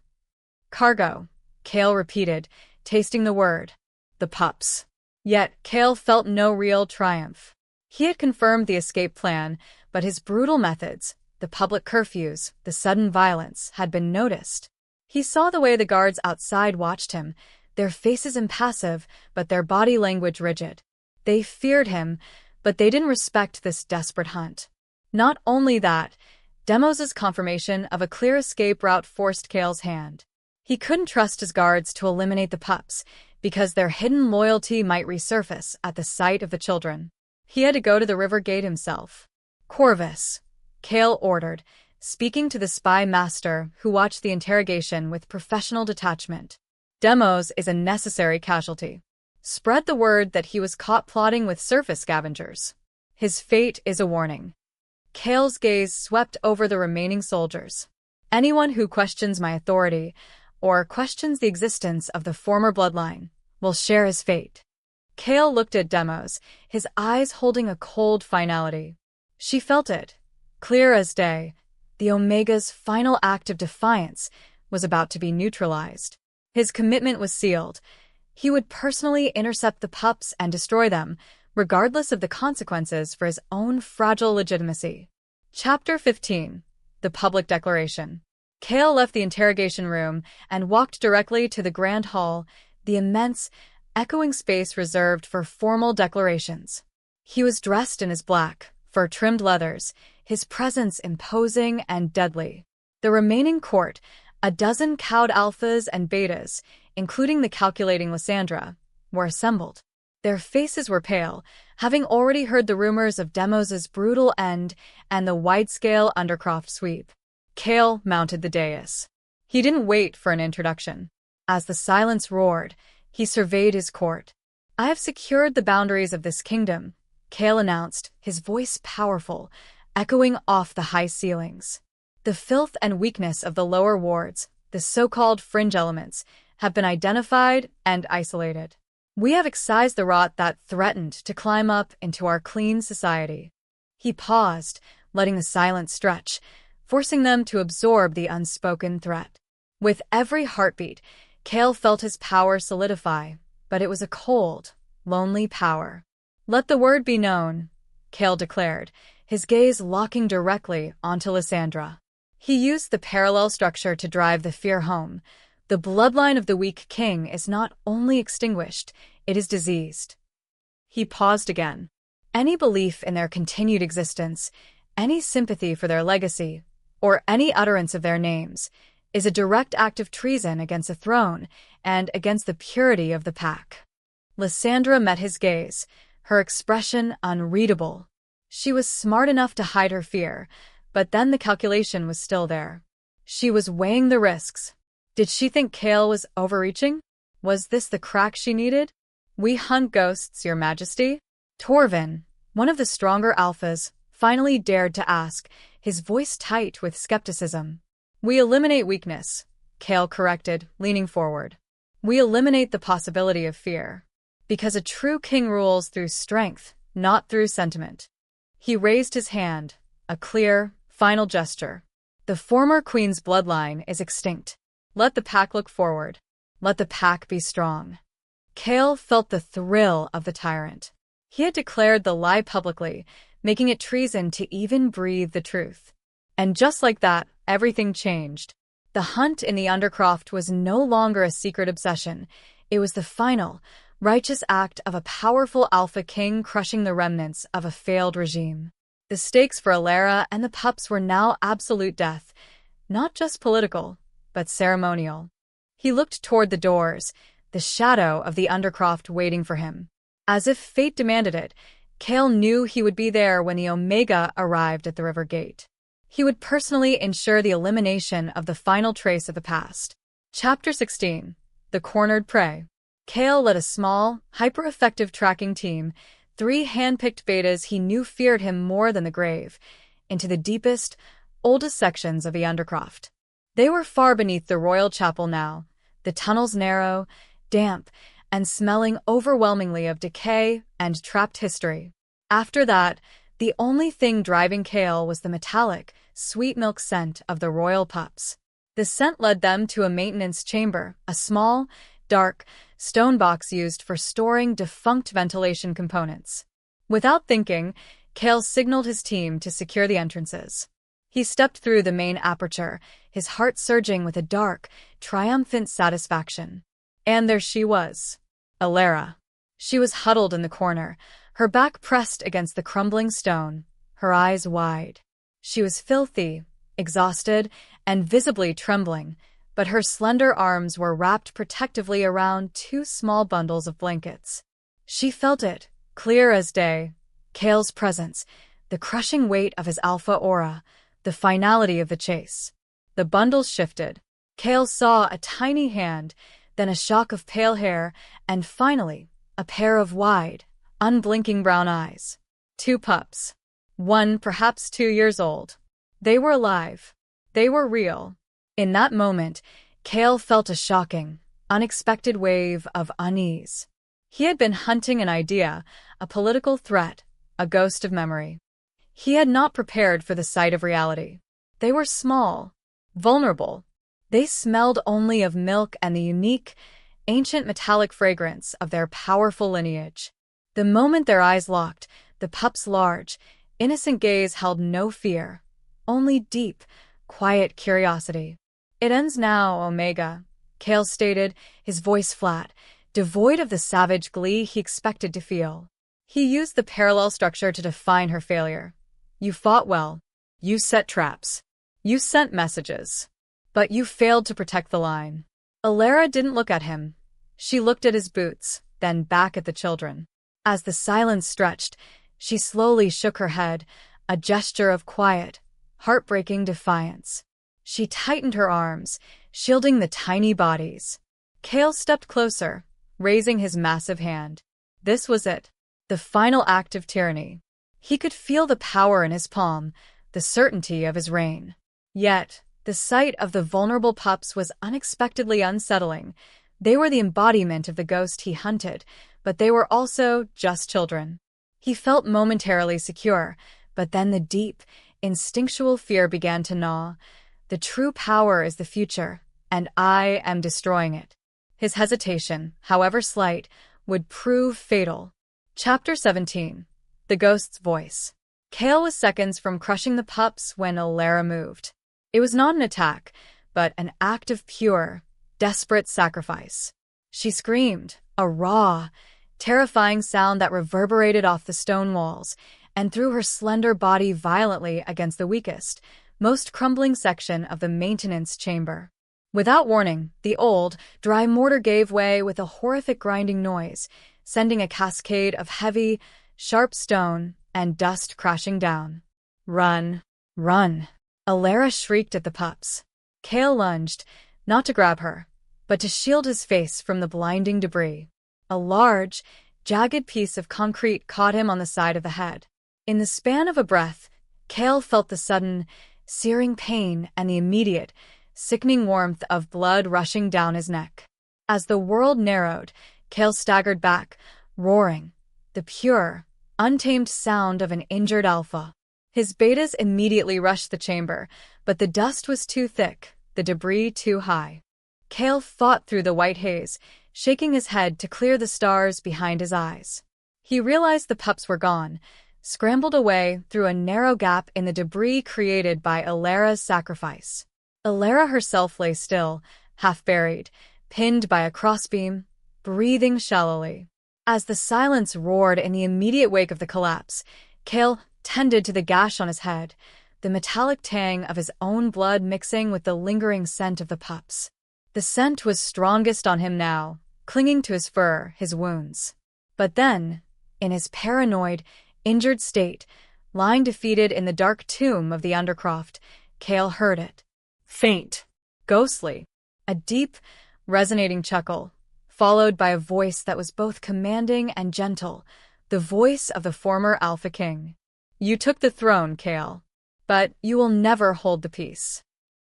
Cargo. Kael repeated, tasting the word. The Pups. Yet, Kael felt no real triumph. He had confirmed the escape plan, but his brutal methods, the public curfews, the sudden violence, had been noticed. He saw the way the guards outside watched him, their faces impassive, but their body language rigid. They feared him, but they didn't respect this desperate hunt. Not only that, Demos's confirmation of a clear escape route forced Kael's hand. He couldn't trust his guards to eliminate the Pups, because their hidden loyalty might resurface at the sight of the children. He had to go to the river gate himself. Corvus, Kael ordered, speaking to the spy master who watched the interrogation with professional detachment. Demos is a necessary casualty. Spread the word that he was caught plotting with surface scavengers. His fate is a warning. Kael's gaze swept over the remaining soldiers. Anyone who questions my authority or questions the existence of the former bloodline will share his fate. Kael looked at Demos, his eyes holding a cold finality. She felt it, clear as day. The Omega's final act of defiance was about to be neutralized. His commitment was sealed. He would personally intercept the Pups and destroy them, regardless of the consequences for his own fragile legitimacy. Chapter 15. The Public Declaration. Kael left the interrogation room and walked directly to the Grand Hall, the immense, echoing space reserved for formal declarations. He was dressed in his black, fur-trimmed leathers, his presence imposing and deadly. The remaining court, a dozen cowed alphas and betas, including the calculating Lysandra, were assembled. Their faces were pale, having already heard the rumors of Demos's brutal end and the wide-scale Undercroft sweep. Kael mounted the dais. He didn't wait for an introduction. As the silence roared, he surveyed his court. "I have secured the boundaries of this kingdom," Kael announced, his voice powerful, echoing off the high ceilings. "The filth and weakness of the lower wards, the so-called fringe elements, have been identified and isolated. We have excised the rot that threatened to climb up into our clean society." He paused, letting the silence stretch, forcing them to absorb the unspoken threat. With every heartbeat, Kael felt his power solidify, but it was a cold, lonely power. "Let the word be known," Kael declared, his gaze locking directly onto Lysandra. He used the parallel structure to drive the fear home. The bloodline of the weak king is not only extinguished, it is diseased. He paused again. Any belief in their continued existence, any sympathy for their legacy, or any utterance of their names, is a direct act of treason against the throne and against the purity of the pack. Lysandra met his gaze, her expression unreadable. She was smart enough to hide her fear, but then the calculation was still there. She was weighing the risks. Did she think Kael was overreaching? Was this the crack she needed? "We hunt ghosts, Your Majesty." Torvin, one of the stronger alphas, finally dared to ask, his voice tight with skepticism. "We eliminate weakness," Kael corrected, leaning forward. "We eliminate the possibility of fear. Because a true king rules through strength, not through sentiment." He raised his hand, a clear, final gesture. "The former queen's bloodline is extinct. Let the pack look forward. Let the pack be strong." Kael felt the thrill of the tyrant. He had declared the lie publicly, making it treason to even breathe the truth. And just like that, everything changed. The hunt in the Undercroft was no longer a secret obsession. It was the final, righteous act of a powerful alpha king crushing the remnants of a failed regime. The stakes for Elara and the Pups were now absolute death, not just political, but ceremonial. He looked toward the doors, the shadow of the Undercroft waiting for him. As if fate demanded it, Kael knew he would be there when the Omega arrived at the river gate. He would personally ensure the elimination of the final trace of the past. Chapter 16. The Cornered Prey. Kael led a small, hyper-effective tracking team, 3 hand-picked betas he knew feared him more than the grave, into the deepest, oldest sections of the Undercroft. They were far beneath the royal chapel now, the tunnels narrow, damp, and smelling overwhelmingly of decay and trapped history. After that, the only thing driving Kael was the metallic, sweet milk scent of the royal pups. The scent led them to a maintenance chamber, a small, dark, stone box used for storing defunct ventilation components. Without thinking, Kael signaled his team to secure the entrances. He stepped through the main aperture, his heart surging with a dark, triumphant satisfaction. And there she was, Elara. She was huddled in the corner, her back pressed against the crumbling stone, her eyes wide. She was filthy, exhausted, and visibly trembling, but her slender arms were wrapped protectively around 2 small bundles of blankets. She felt it, clear as day, Kael's presence, the crushing weight of his alpha aura, the finality of the chase. The bundles shifted. Kael saw a tiny hand, then a shock of pale hair, and finally, a pair of wide, unblinking brown eyes. 2 pups. One perhaps 2 years old. They were alive. They were real. In that moment, Kael felt a shocking, unexpected wave of unease. He had been hunting an idea, a political threat, a ghost of memory. He had not prepared for the sight of reality. They were small, vulnerable. They smelled only of milk and the unique, ancient metallic fragrance of their powerful lineage. The moment their eyes locked, the pup's large, innocent gaze held no fear, only deep, quiet curiosity. "It ends now, Omega," Kael stated, his voice flat, devoid of the savage glee he expected to feel. He used the parallel structure to define her failure. "You fought well. You set traps. You sent messages. But you failed to protect the line." Elara didn't look at him. She looked at his boots, then back at the children. As the silence stretched, she slowly shook her head, a gesture of quiet, heartbreaking defiance. She tightened her arms, shielding the tiny bodies. Kael stepped closer, raising his massive hand. This was it, the final act of tyranny. He could feel the power in his palm, the certainty of his reign. Yet, the sight of the vulnerable pups was unexpectedly unsettling. They were the embodiment of the ghost he hunted, but they were also just children. He felt momentarily secure, but then the deep, instinctual fear began to gnaw. The true power is the future, and I am destroying it. His hesitation, however slight, would prove fatal. Chapter 17. The Ghost's Voice. Kael was seconds from crushing the pups when Elara moved. It was not an attack, but an act of pure, desperate sacrifice. She screamed, a raw, terrifying sound that reverberated off the stone walls and threw her slender body violently against the weakest, most crumbling section of the maintenance chamber. Without warning, the old, dry mortar gave way with a horrific grinding noise, sending a cascade of heavy, sharp stone and dust crashing down. "Run! Run!" Elara shrieked at the pups. Kael lunged, not to grab her, but to shield his face from the blinding debris. A large, jagged piece of concrete caught him on the side of the head. In the span of a breath, Kael felt the sudden, searing pain and the immediate, sickening warmth of blood rushing down his neck. As the world narrowed, Kael staggered back, roaring, the pure, untamed sound of an injured alpha. His betas immediately rushed the chamber, but the dust was too thick, the debris too high. Kael fought through the white haze, shaking his head to clear the stars behind his eyes. He realized the pups were gone, scrambled away through a narrow gap in the debris created by Elara's sacrifice. Elara herself lay still, half-buried, pinned by a crossbeam, breathing shallowly. As the silence roared in the immediate wake of the collapse, Kael tended to the gash on his head, the metallic tang of his own blood mixing with the lingering scent of the pups. The scent was strongest on him now, clinging to his fur, his wounds. But then, in his paranoid, injured state, lying defeated in the dark tomb of the Undercroft, Kael heard it. Faint, ghostly, a deep, resonating chuckle, followed by a voice that was both commanding and gentle, the voice of the former Alpha King. "You took the throne, Kael, but you will never hold the peace."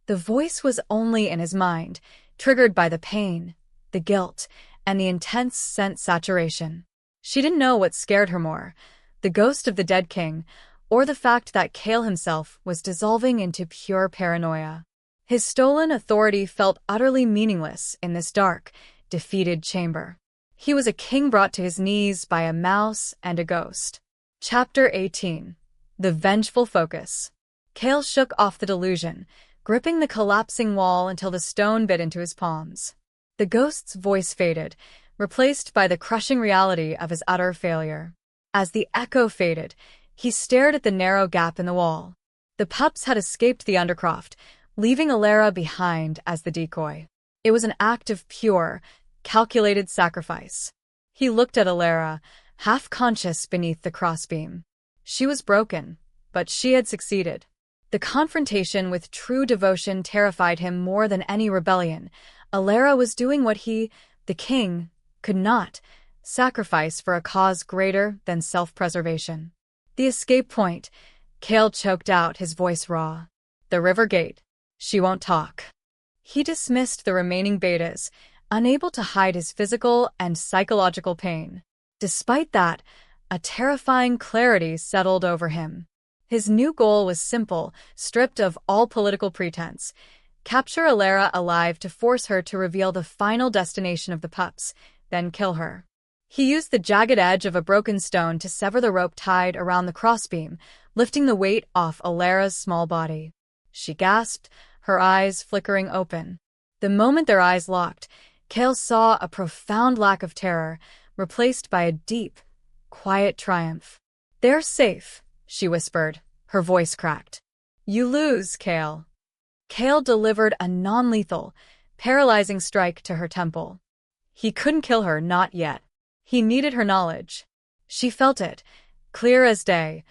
The voice was only in his mind, triggered by the pain, the guilt, and the intense scent saturation. She didn't know what scared her more, the ghost of the dead king, or the fact that Kael himself was dissolving into pure paranoia. His stolen authority felt utterly meaningless in this dark, defeated chamber. He was a king brought to his knees by a mouse and a ghost. Chapter 18. The Vengeful Focus. Kael shook off the delusion, gripping the collapsing wall until the stone bit into his palms. The ghost's voice faded, replaced by the crushing reality of his utter failure. As the echo faded, he stared at the narrow gap in the wall. The pups had escaped the Undercroft, leaving Elara behind as the decoy. It was an act of pure, calculated sacrifice. He looked at Elara, half-conscious beneath the crossbeam. She was broken, but she had succeeded. The confrontation with true devotion terrified him more than any rebellion. Elara was doing what he, the king, could not sacrifice for a cause greater than self-preservation. The escape point, Kael choked out, his voice raw. The river gate. She won't talk. He dismissed the remaining betas, unable to hide his physical and psychological pain. Despite that, a terrifying clarity settled over him. His new goal was simple, stripped of all political pretense. Capture Elara alive to force her to reveal the final destination of the pups, then kill her. He used the jagged edge of a broken stone to sever the rope tied around the crossbeam, lifting the weight off Elara's small body. She gasped, her eyes flickering open. The moment their eyes locked, Kael saw a profound lack of terror, replaced by a deep, quiet triumph. "They're safe," she whispered, her voice cracked. "You lose, Kael." Kael delivered a non-lethal, paralyzing strike to her temple. He couldn't kill her, not yet. He needed her knowledge. She felt it, clear as day,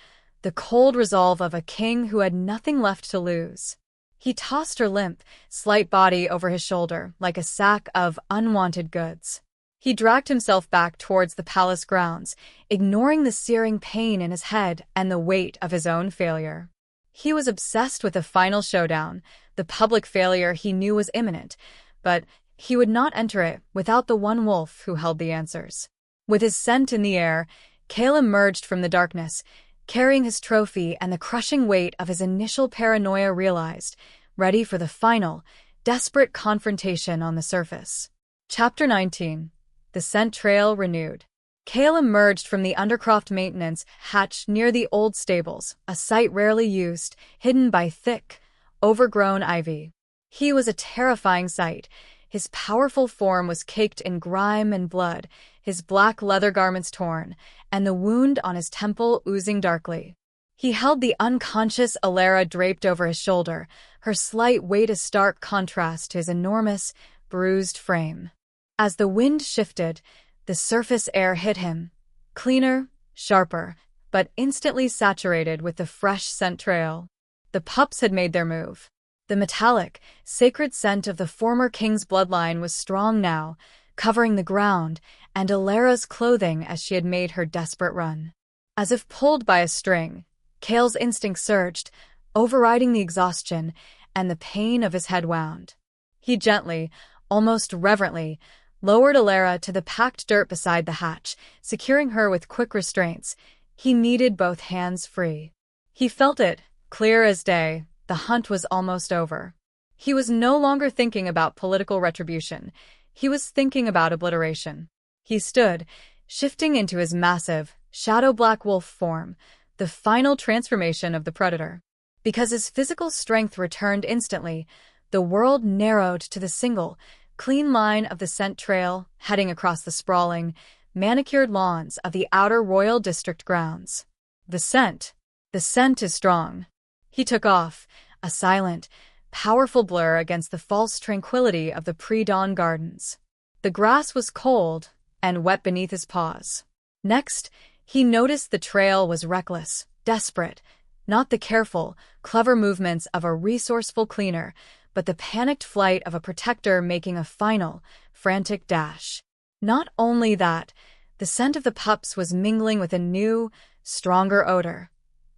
the cold resolve of a king who had nothing left to lose. He tossed her limp, slight body over his shoulder like a sack of unwanted goods. He dragged himself back towards the palace grounds, ignoring the searing pain in his head and the weight of his own failure. He was obsessed with the final showdown, the public failure he knew was imminent, but he would not enter it without the one wolf who held the answers. With his scent in the air, Kael emerged from the darkness, carrying his trophy and the crushing weight of his initial paranoia realized, ready for the final, desperate confrontation on the surface. Chapter 19. The Scent Trail Renewed. Kael emerged from the Undercroft maintenance hatch near the old stables, a site rarely used, hidden by thick, overgrown ivy. He was a terrifying sight. His powerful form was caked in grime and blood, his black leather garments torn, and the wound on his temple oozing darkly. He held the unconscious Elara draped over his shoulder, her slight weight a stark contrast to his enormous, bruised frame. As the wind shifted, the surface air hit him, cleaner, sharper, but instantly saturated with the fresh scent trail. The pups had made their move. The metallic, sacred scent of the former king's bloodline was strong now, covering the ground and Elara's clothing as she had made her desperate run. As if pulled by a string, Kael's instinct surged, overriding the exhaustion and the pain of his head wound. He gently, almost reverently, lowered Elara to the packed dirt beside the hatch, securing her with quick restraints. He needed both hands free. He felt it, clear as day. The hunt was almost over. He was no longer thinking about political retribution. He was thinking about obliteration. He stood, shifting into his massive, shadow-black wolf form, the final transformation of the predator. Because his physical strength returned instantly, the world narrowed to the single, clean line of the scent trail heading across the sprawling, manicured lawns of the outer royal district grounds. The scent is strong. He took off, a silent, powerful blur against the false tranquility of the pre-dawn gardens. The grass was cold and wet beneath his paws. Next, he noticed the trail was reckless, desperate, not the careful, clever movements of a resourceful cleaner, but the panicked flight of a protector making a final, frantic dash. Not only that, the scent of the pups was mingling with a new, stronger odor.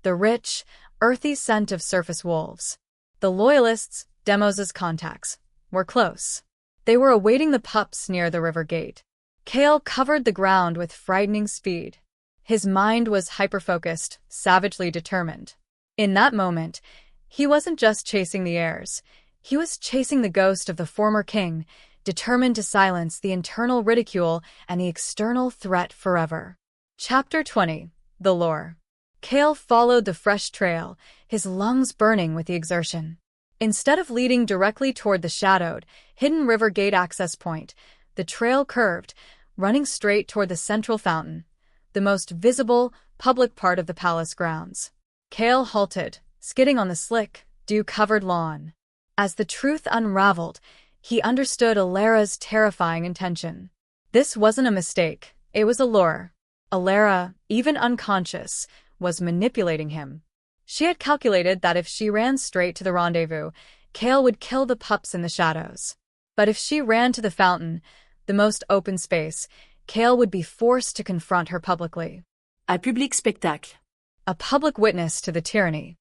The rich, earthy scent of surface wolves. The loyalists, Demos's contacts, were close. They were awaiting the pups near the river gate. Kael covered the ground with frightening speed. His mind was hyper-focused, savagely determined. In that moment, he wasn't just chasing the heirs. He was chasing the ghost of the former king, determined to silence the internal ridicule and the external threat forever. Chapter 20. The Lore. Kael followed the fresh trail, his lungs burning with the exertion. Instead of leading directly toward the shadowed, hidden river gate access point, the trail curved, running straight toward the central fountain, the most visible, public part of the palace grounds. Kael halted, skidding on the slick, dew-covered lawn. As the truth unraveled, he understood Elara's terrifying intention. This wasn't a mistake, it was a lure. Elara, even unconscious, was manipulating him. She had calculated that if she ran straight to the rendezvous, Kael would kill the pups in the shadows. But if she ran to the fountain, the most open space, Kael would be forced to confront her publicly. Un public spectacle. A public witness to the tyranny.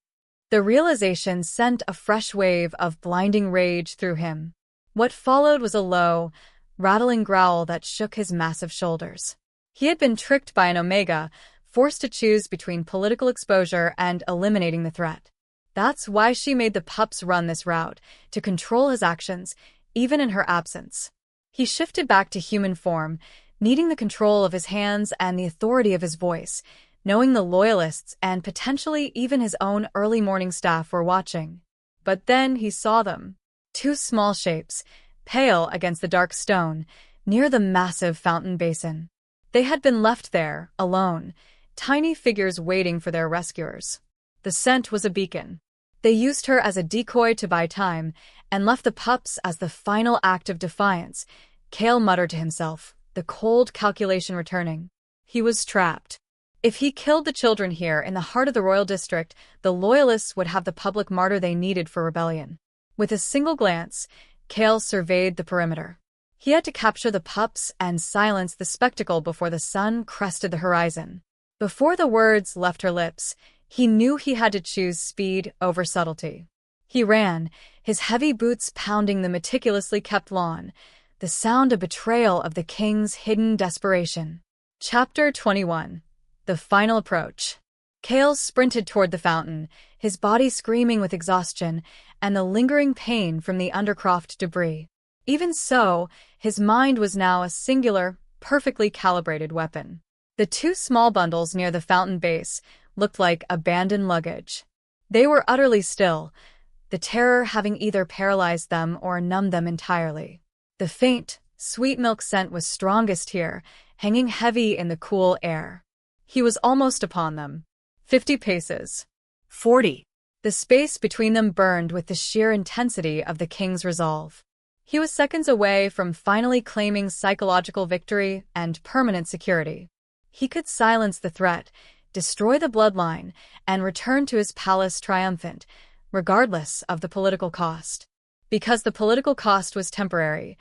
The realization sent a fresh wave of blinding rage through him. What followed was a low, rattling growl that shook his massive shoulders. He had been tricked by an Omega, forced to choose between political exposure and eliminating the threat. That's why she made the pups run this route, to control his actions, even in her absence. He shifted back to human form, needing the control of his hands and the authority of his voice, knowing the loyalists and potentially even his own early morning staff were watching. But then he saw them. Two small shapes, pale against the dark stone, near the massive fountain basin. They had been left there, alone, tiny figures waiting for their rescuers. The scent was a beacon. They used her as a decoy to buy time, and left the pups as the final act of defiance. Kael muttered to himself, the cold calculation returning. He was trapped. If he killed the children here in the heart of the royal district, the loyalists would have the public martyr they needed for rebellion. With a single glance, Kael surveyed the perimeter. He had to capture the pups and silence the spectacle before the sun crested the horizon. Before the words left her lips, he knew he had to choose speed over subtlety. He ran, his heavy boots pounding the meticulously kept lawn, the sound a betrayal of the king's hidden desperation. Chapter 21. The Final Approach. Kael sprinted toward the fountain, his body screaming with exhaustion and the lingering pain from the Undercroft debris. Even so, his mind was now a singular, perfectly calibrated weapon. The two small bundles near the fountain base looked like abandoned luggage. They were utterly still, the terror having either paralyzed them or numbed them entirely. The faint, sweet milk scent was strongest here, hanging heavy in the cool air. He was almost upon them. 50 paces. 40. The space between them burned with the sheer intensity of the king's resolve. He was seconds away from finally claiming psychological victory and permanent security. He could silence the threat, destroy the bloodline, and return to his palace triumphant, regardless of the political cost. Because the political cost was temporary,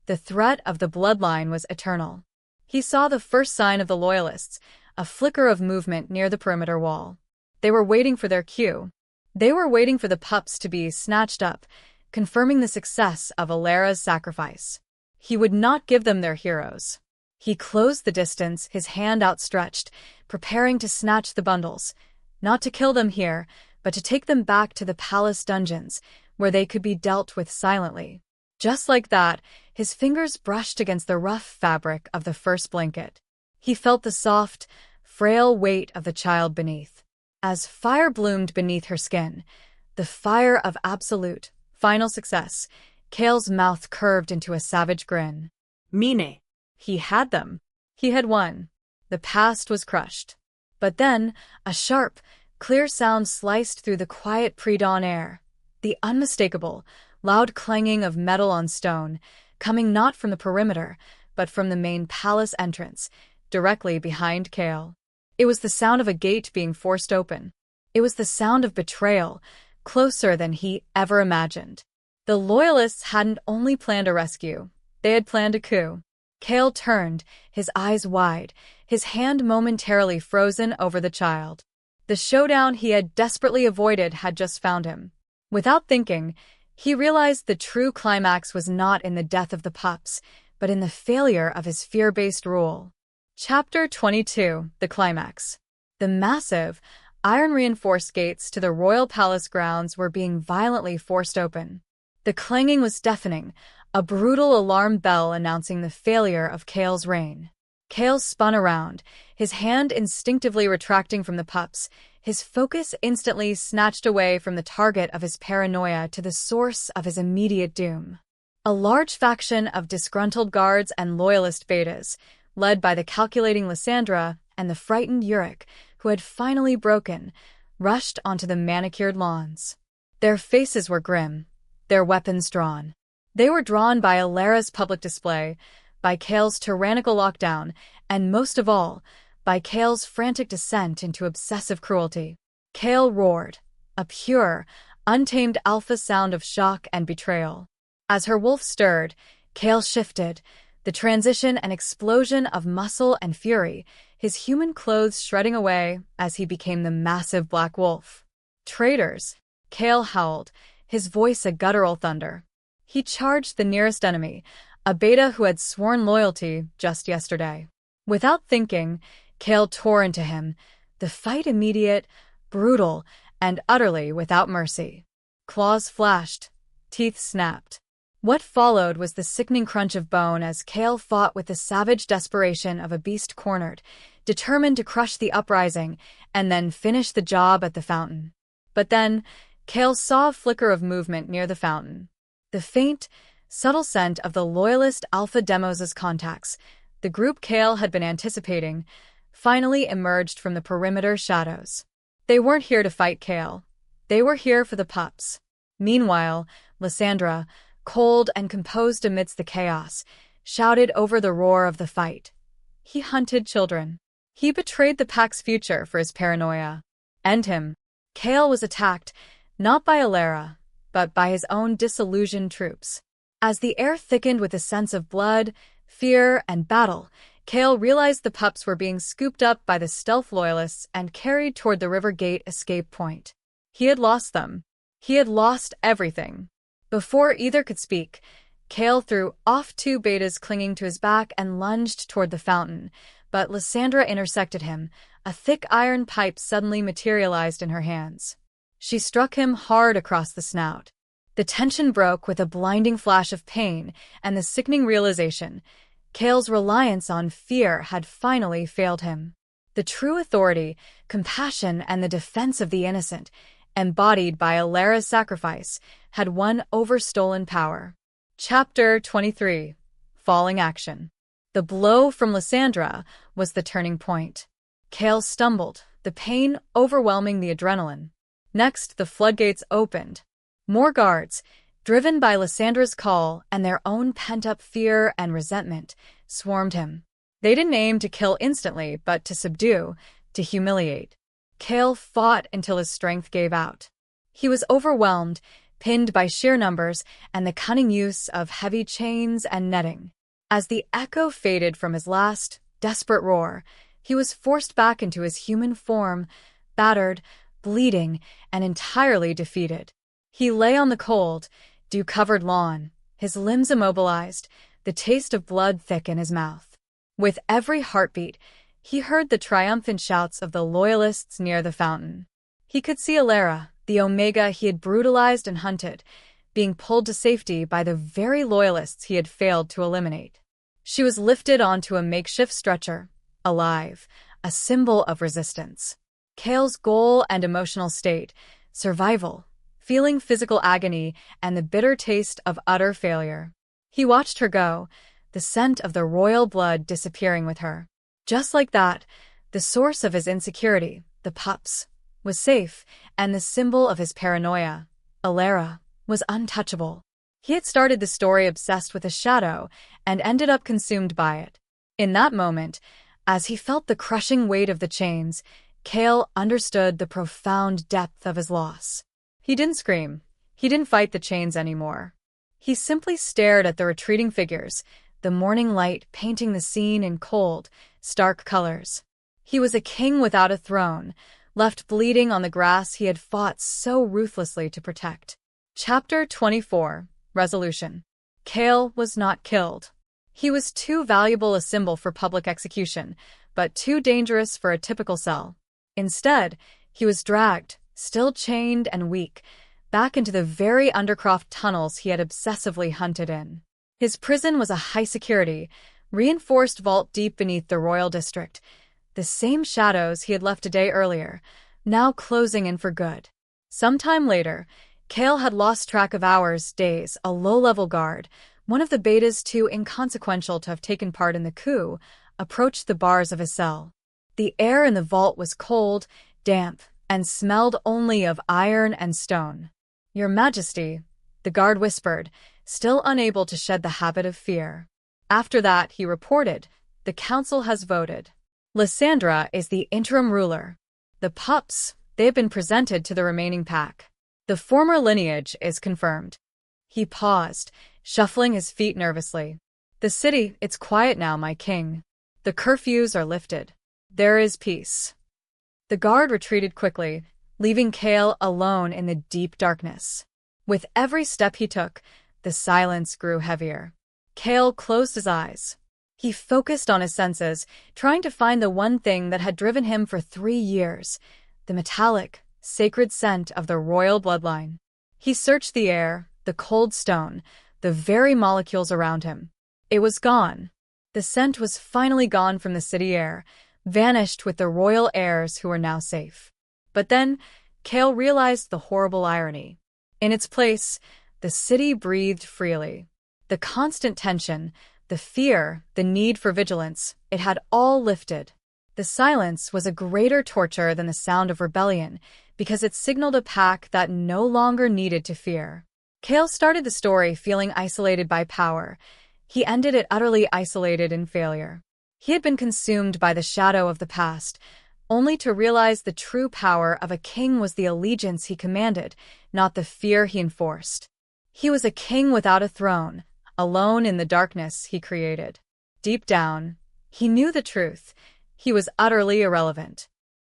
the threat of the bloodline was eternal. He saw the first sign of the loyalists, a flicker of movement near the perimeter wall. They were waiting for their cue. They were waiting for the pups to be snatched up, confirming the success of Elara's sacrifice. He would not give them their heroes. He closed the distance, his hand outstretched, preparing to snatch the bundles, not to kill them here, but to take them back to the palace dungeons, where they could be dealt with silently. Just like that, his fingers brushed against the rough fabric of the first blanket. He felt the soft, frail weight of the child beneath. As fire bloomed beneath her skin, the fire of absolute, final success, Kael's mouth curved into a savage grin. Mine. He had them. He had won. The past was crushed. But then, a sharp, clear sound sliced through the quiet pre-dawn air. The unmistakable, loud clanging of metal on stone, coming not from the perimeter, but from the main palace entrance, directly behind Kael. It was the sound of a gate being forced open. It was the sound of betrayal, closer than he ever imagined. The loyalists hadn't only planned a rescue, they had planned a coup. Kael turned, his eyes wide, his hand momentarily frozen over the child. The showdown he had desperately avoided had just found him. Without thinking, he realized the true climax was not in the death of the pups, but in the failure of his fear-based rule. Chapter 22. The Climax. The massive, iron-reinforced gates to the royal palace grounds were being violently forced open. The clanging was deafening, a brutal alarm bell announcing the failure of Kael's reign. Kael spun around, his hand instinctively retracting from the pups, his focus instantly snatched away from the target of his paranoia to the source of his immediate doom. A large faction of disgruntled guards and loyalist betas, led by the calculating Lysandra and the frightened Uric, who had finally broken, rushed onto the manicured lawns. Their faces were grim, their weapons drawn. They were drawn by Elara's public display, by Kael's tyrannical lockdown, and most of all, by Kael's frantic descent into obsessive cruelty. Kael roared, a pure, untamed alpha sound of shock and betrayal. As her wolf stirred, Kael shifted, the transition and explosion of muscle and fury, his human clothes shredding away as he became the massive black wolf. Traitors! Kael howled, his voice a guttural thunder. He charged the nearest enemy, a beta who had sworn loyalty just yesterday. Without thinking, Kael tore into him, the fight immediate, brutal, and utterly without mercy. Claws flashed, teeth snapped. What followed was the sickening crunch of bone as Kael fought with the savage desperation of a beast cornered, determined to crush the uprising and then finish the job at the fountain. But then, Kael saw a flicker of movement near the fountain. The faint, subtle scent of the loyalist Alpha Demos' contacts, the group Kael had been anticipating, finally emerged from the perimeter shadows. They weren't here to fight Kael. They were here for the pups. Meanwhile, Lysandra, cold and composed amidst the chaos, shouted over the roar of the fight. He hunted children. He betrayed the pack's future for his paranoia. End him. Kael was attacked, not by Elara, but by his own disillusioned troops. As the air thickened with a sense of blood, fear, and battle, Kael realized the pups were being scooped up by the stealth loyalists and carried toward the River Gate escape point. He had lost them. He had lost everything. Before either could speak, Kael threw off two betas clinging to his back and lunged toward the fountain, but Lysandra intersected him. A thick iron pipe suddenly materialized in her hands. She struck him hard across the snout. The tension broke with a blinding flash of pain and the sickening realization Kael's reliance on fear had finally failed him. The true authority, compassion, and the defense of the innocent, embodied by Elara's sacrifice, had won over stolen power. Chapter 23. Falling Action. The blow from Lysandra was the turning point. Kael stumbled, the pain overwhelming the adrenaline. Next, the floodgates opened. More guards, driven by Lysandra's call and their own pent-up fear and resentment, swarmed him. They didn't aim to kill instantly, but to subdue, to humiliate. Kael fought until his strength gave out. He was overwhelmed, pinned by sheer numbers and the cunning use of heavy chains and netting. As the echo faded from his last, desperate roar, he was forced back into his human form, battered, bleeding, and entirely defeated. He lay on the cold, dew-covered lawn, his limbs immobilized, the taste of blood thick in his mouth. With every heartbeat, he heard the triumphant shouts of the loyalists near the fountain. He could see Elara, the Omega he had brutalized and hunted, being pulled to safety by the very loyalists he had failed to eliminate. She was lifted onto a makeshift stretcher, alive, a symbol of resistance. Kael's goal and emotional state, survival, feeling physical agony, and the bitter taste of utter failure. He watched her go, the scent of the royal blood disappearing with her. Just like that, the source of his insecurity, the pups, was safe, and the symbol of his paranoia, Elara, was untouchable. He had started the story obsessed with a shadow and ended up consumed by it. In that moment, as he felt the crushing weight of the chains, Kael understood the profound depth of his loss. He didn't scream. He didn't fight the chains anymore. He simply stared at the retreating figures, the morning light painting the scene in cold, stark colors. He was a king without a throne, left bleeding on the grass he had fought so ruthlessly to protect. Chapter 24. Resolution. Kael was not killed. He was too valuable a symbol for public execution, but too dangerous for a typical cell. Instead, he was dragged, still chained and weak, back into the very Undercroft tunnels he had obsessively hunted in. His prison was a high-security, reinforced vault deep beneath the royal district, the same shadows he had left a day earlier, now closing in for good. Sometime later, Kael had lost track of hours, days. A low-level guard, one of the betas too inconsequential to have taken part in the coup, approached the bars of his cell. The air in the vault was cold, damp, and smelled only of iron and stone. "Your Majesty," the guard whispered, still unable to shed the habit of fear. After that, he reported, "The council has voted. Lysandra is the interim ruler. The pups, they have been presented to the remaining pack. The former lineage is confirmed." He paused, shuffling his feet nervously. "The city, it's quiet now, my king. The curfews are lifted. There is peace." The guard retreated quickly, leaving Kael alone in the deep darkness. With every step he took, the silence grew heavier. Kael closed his eyes. He focused on his senses, trying to find the one thing that had driven him for 3 years, the metallic, sacred scent of the royal bloodline. He searched the air, the cold stone, the very molecules around him. It was gone. The scent was finally gone from the city air, vanished with the royal heirs who were now safe. But then, Kael realized the horrible irony. In its place, the city breathed freely. The constant tension, the fear, the need for vigilance, it had all lifted. The silence was a greater torture than the sound of rebellion, because it signaled a pack that no longer needed to fear. Kael started the story feeling isolated by power. He ended it utterly isolated in failure. He had been consumed by the shadow of the past, only to realize the true power of a king was the allegiance he commanded, not the fear he enforced. He was a king without a throne, alone in the darkness he created. Deep down, he knew the truth. He was utterly irrelevant.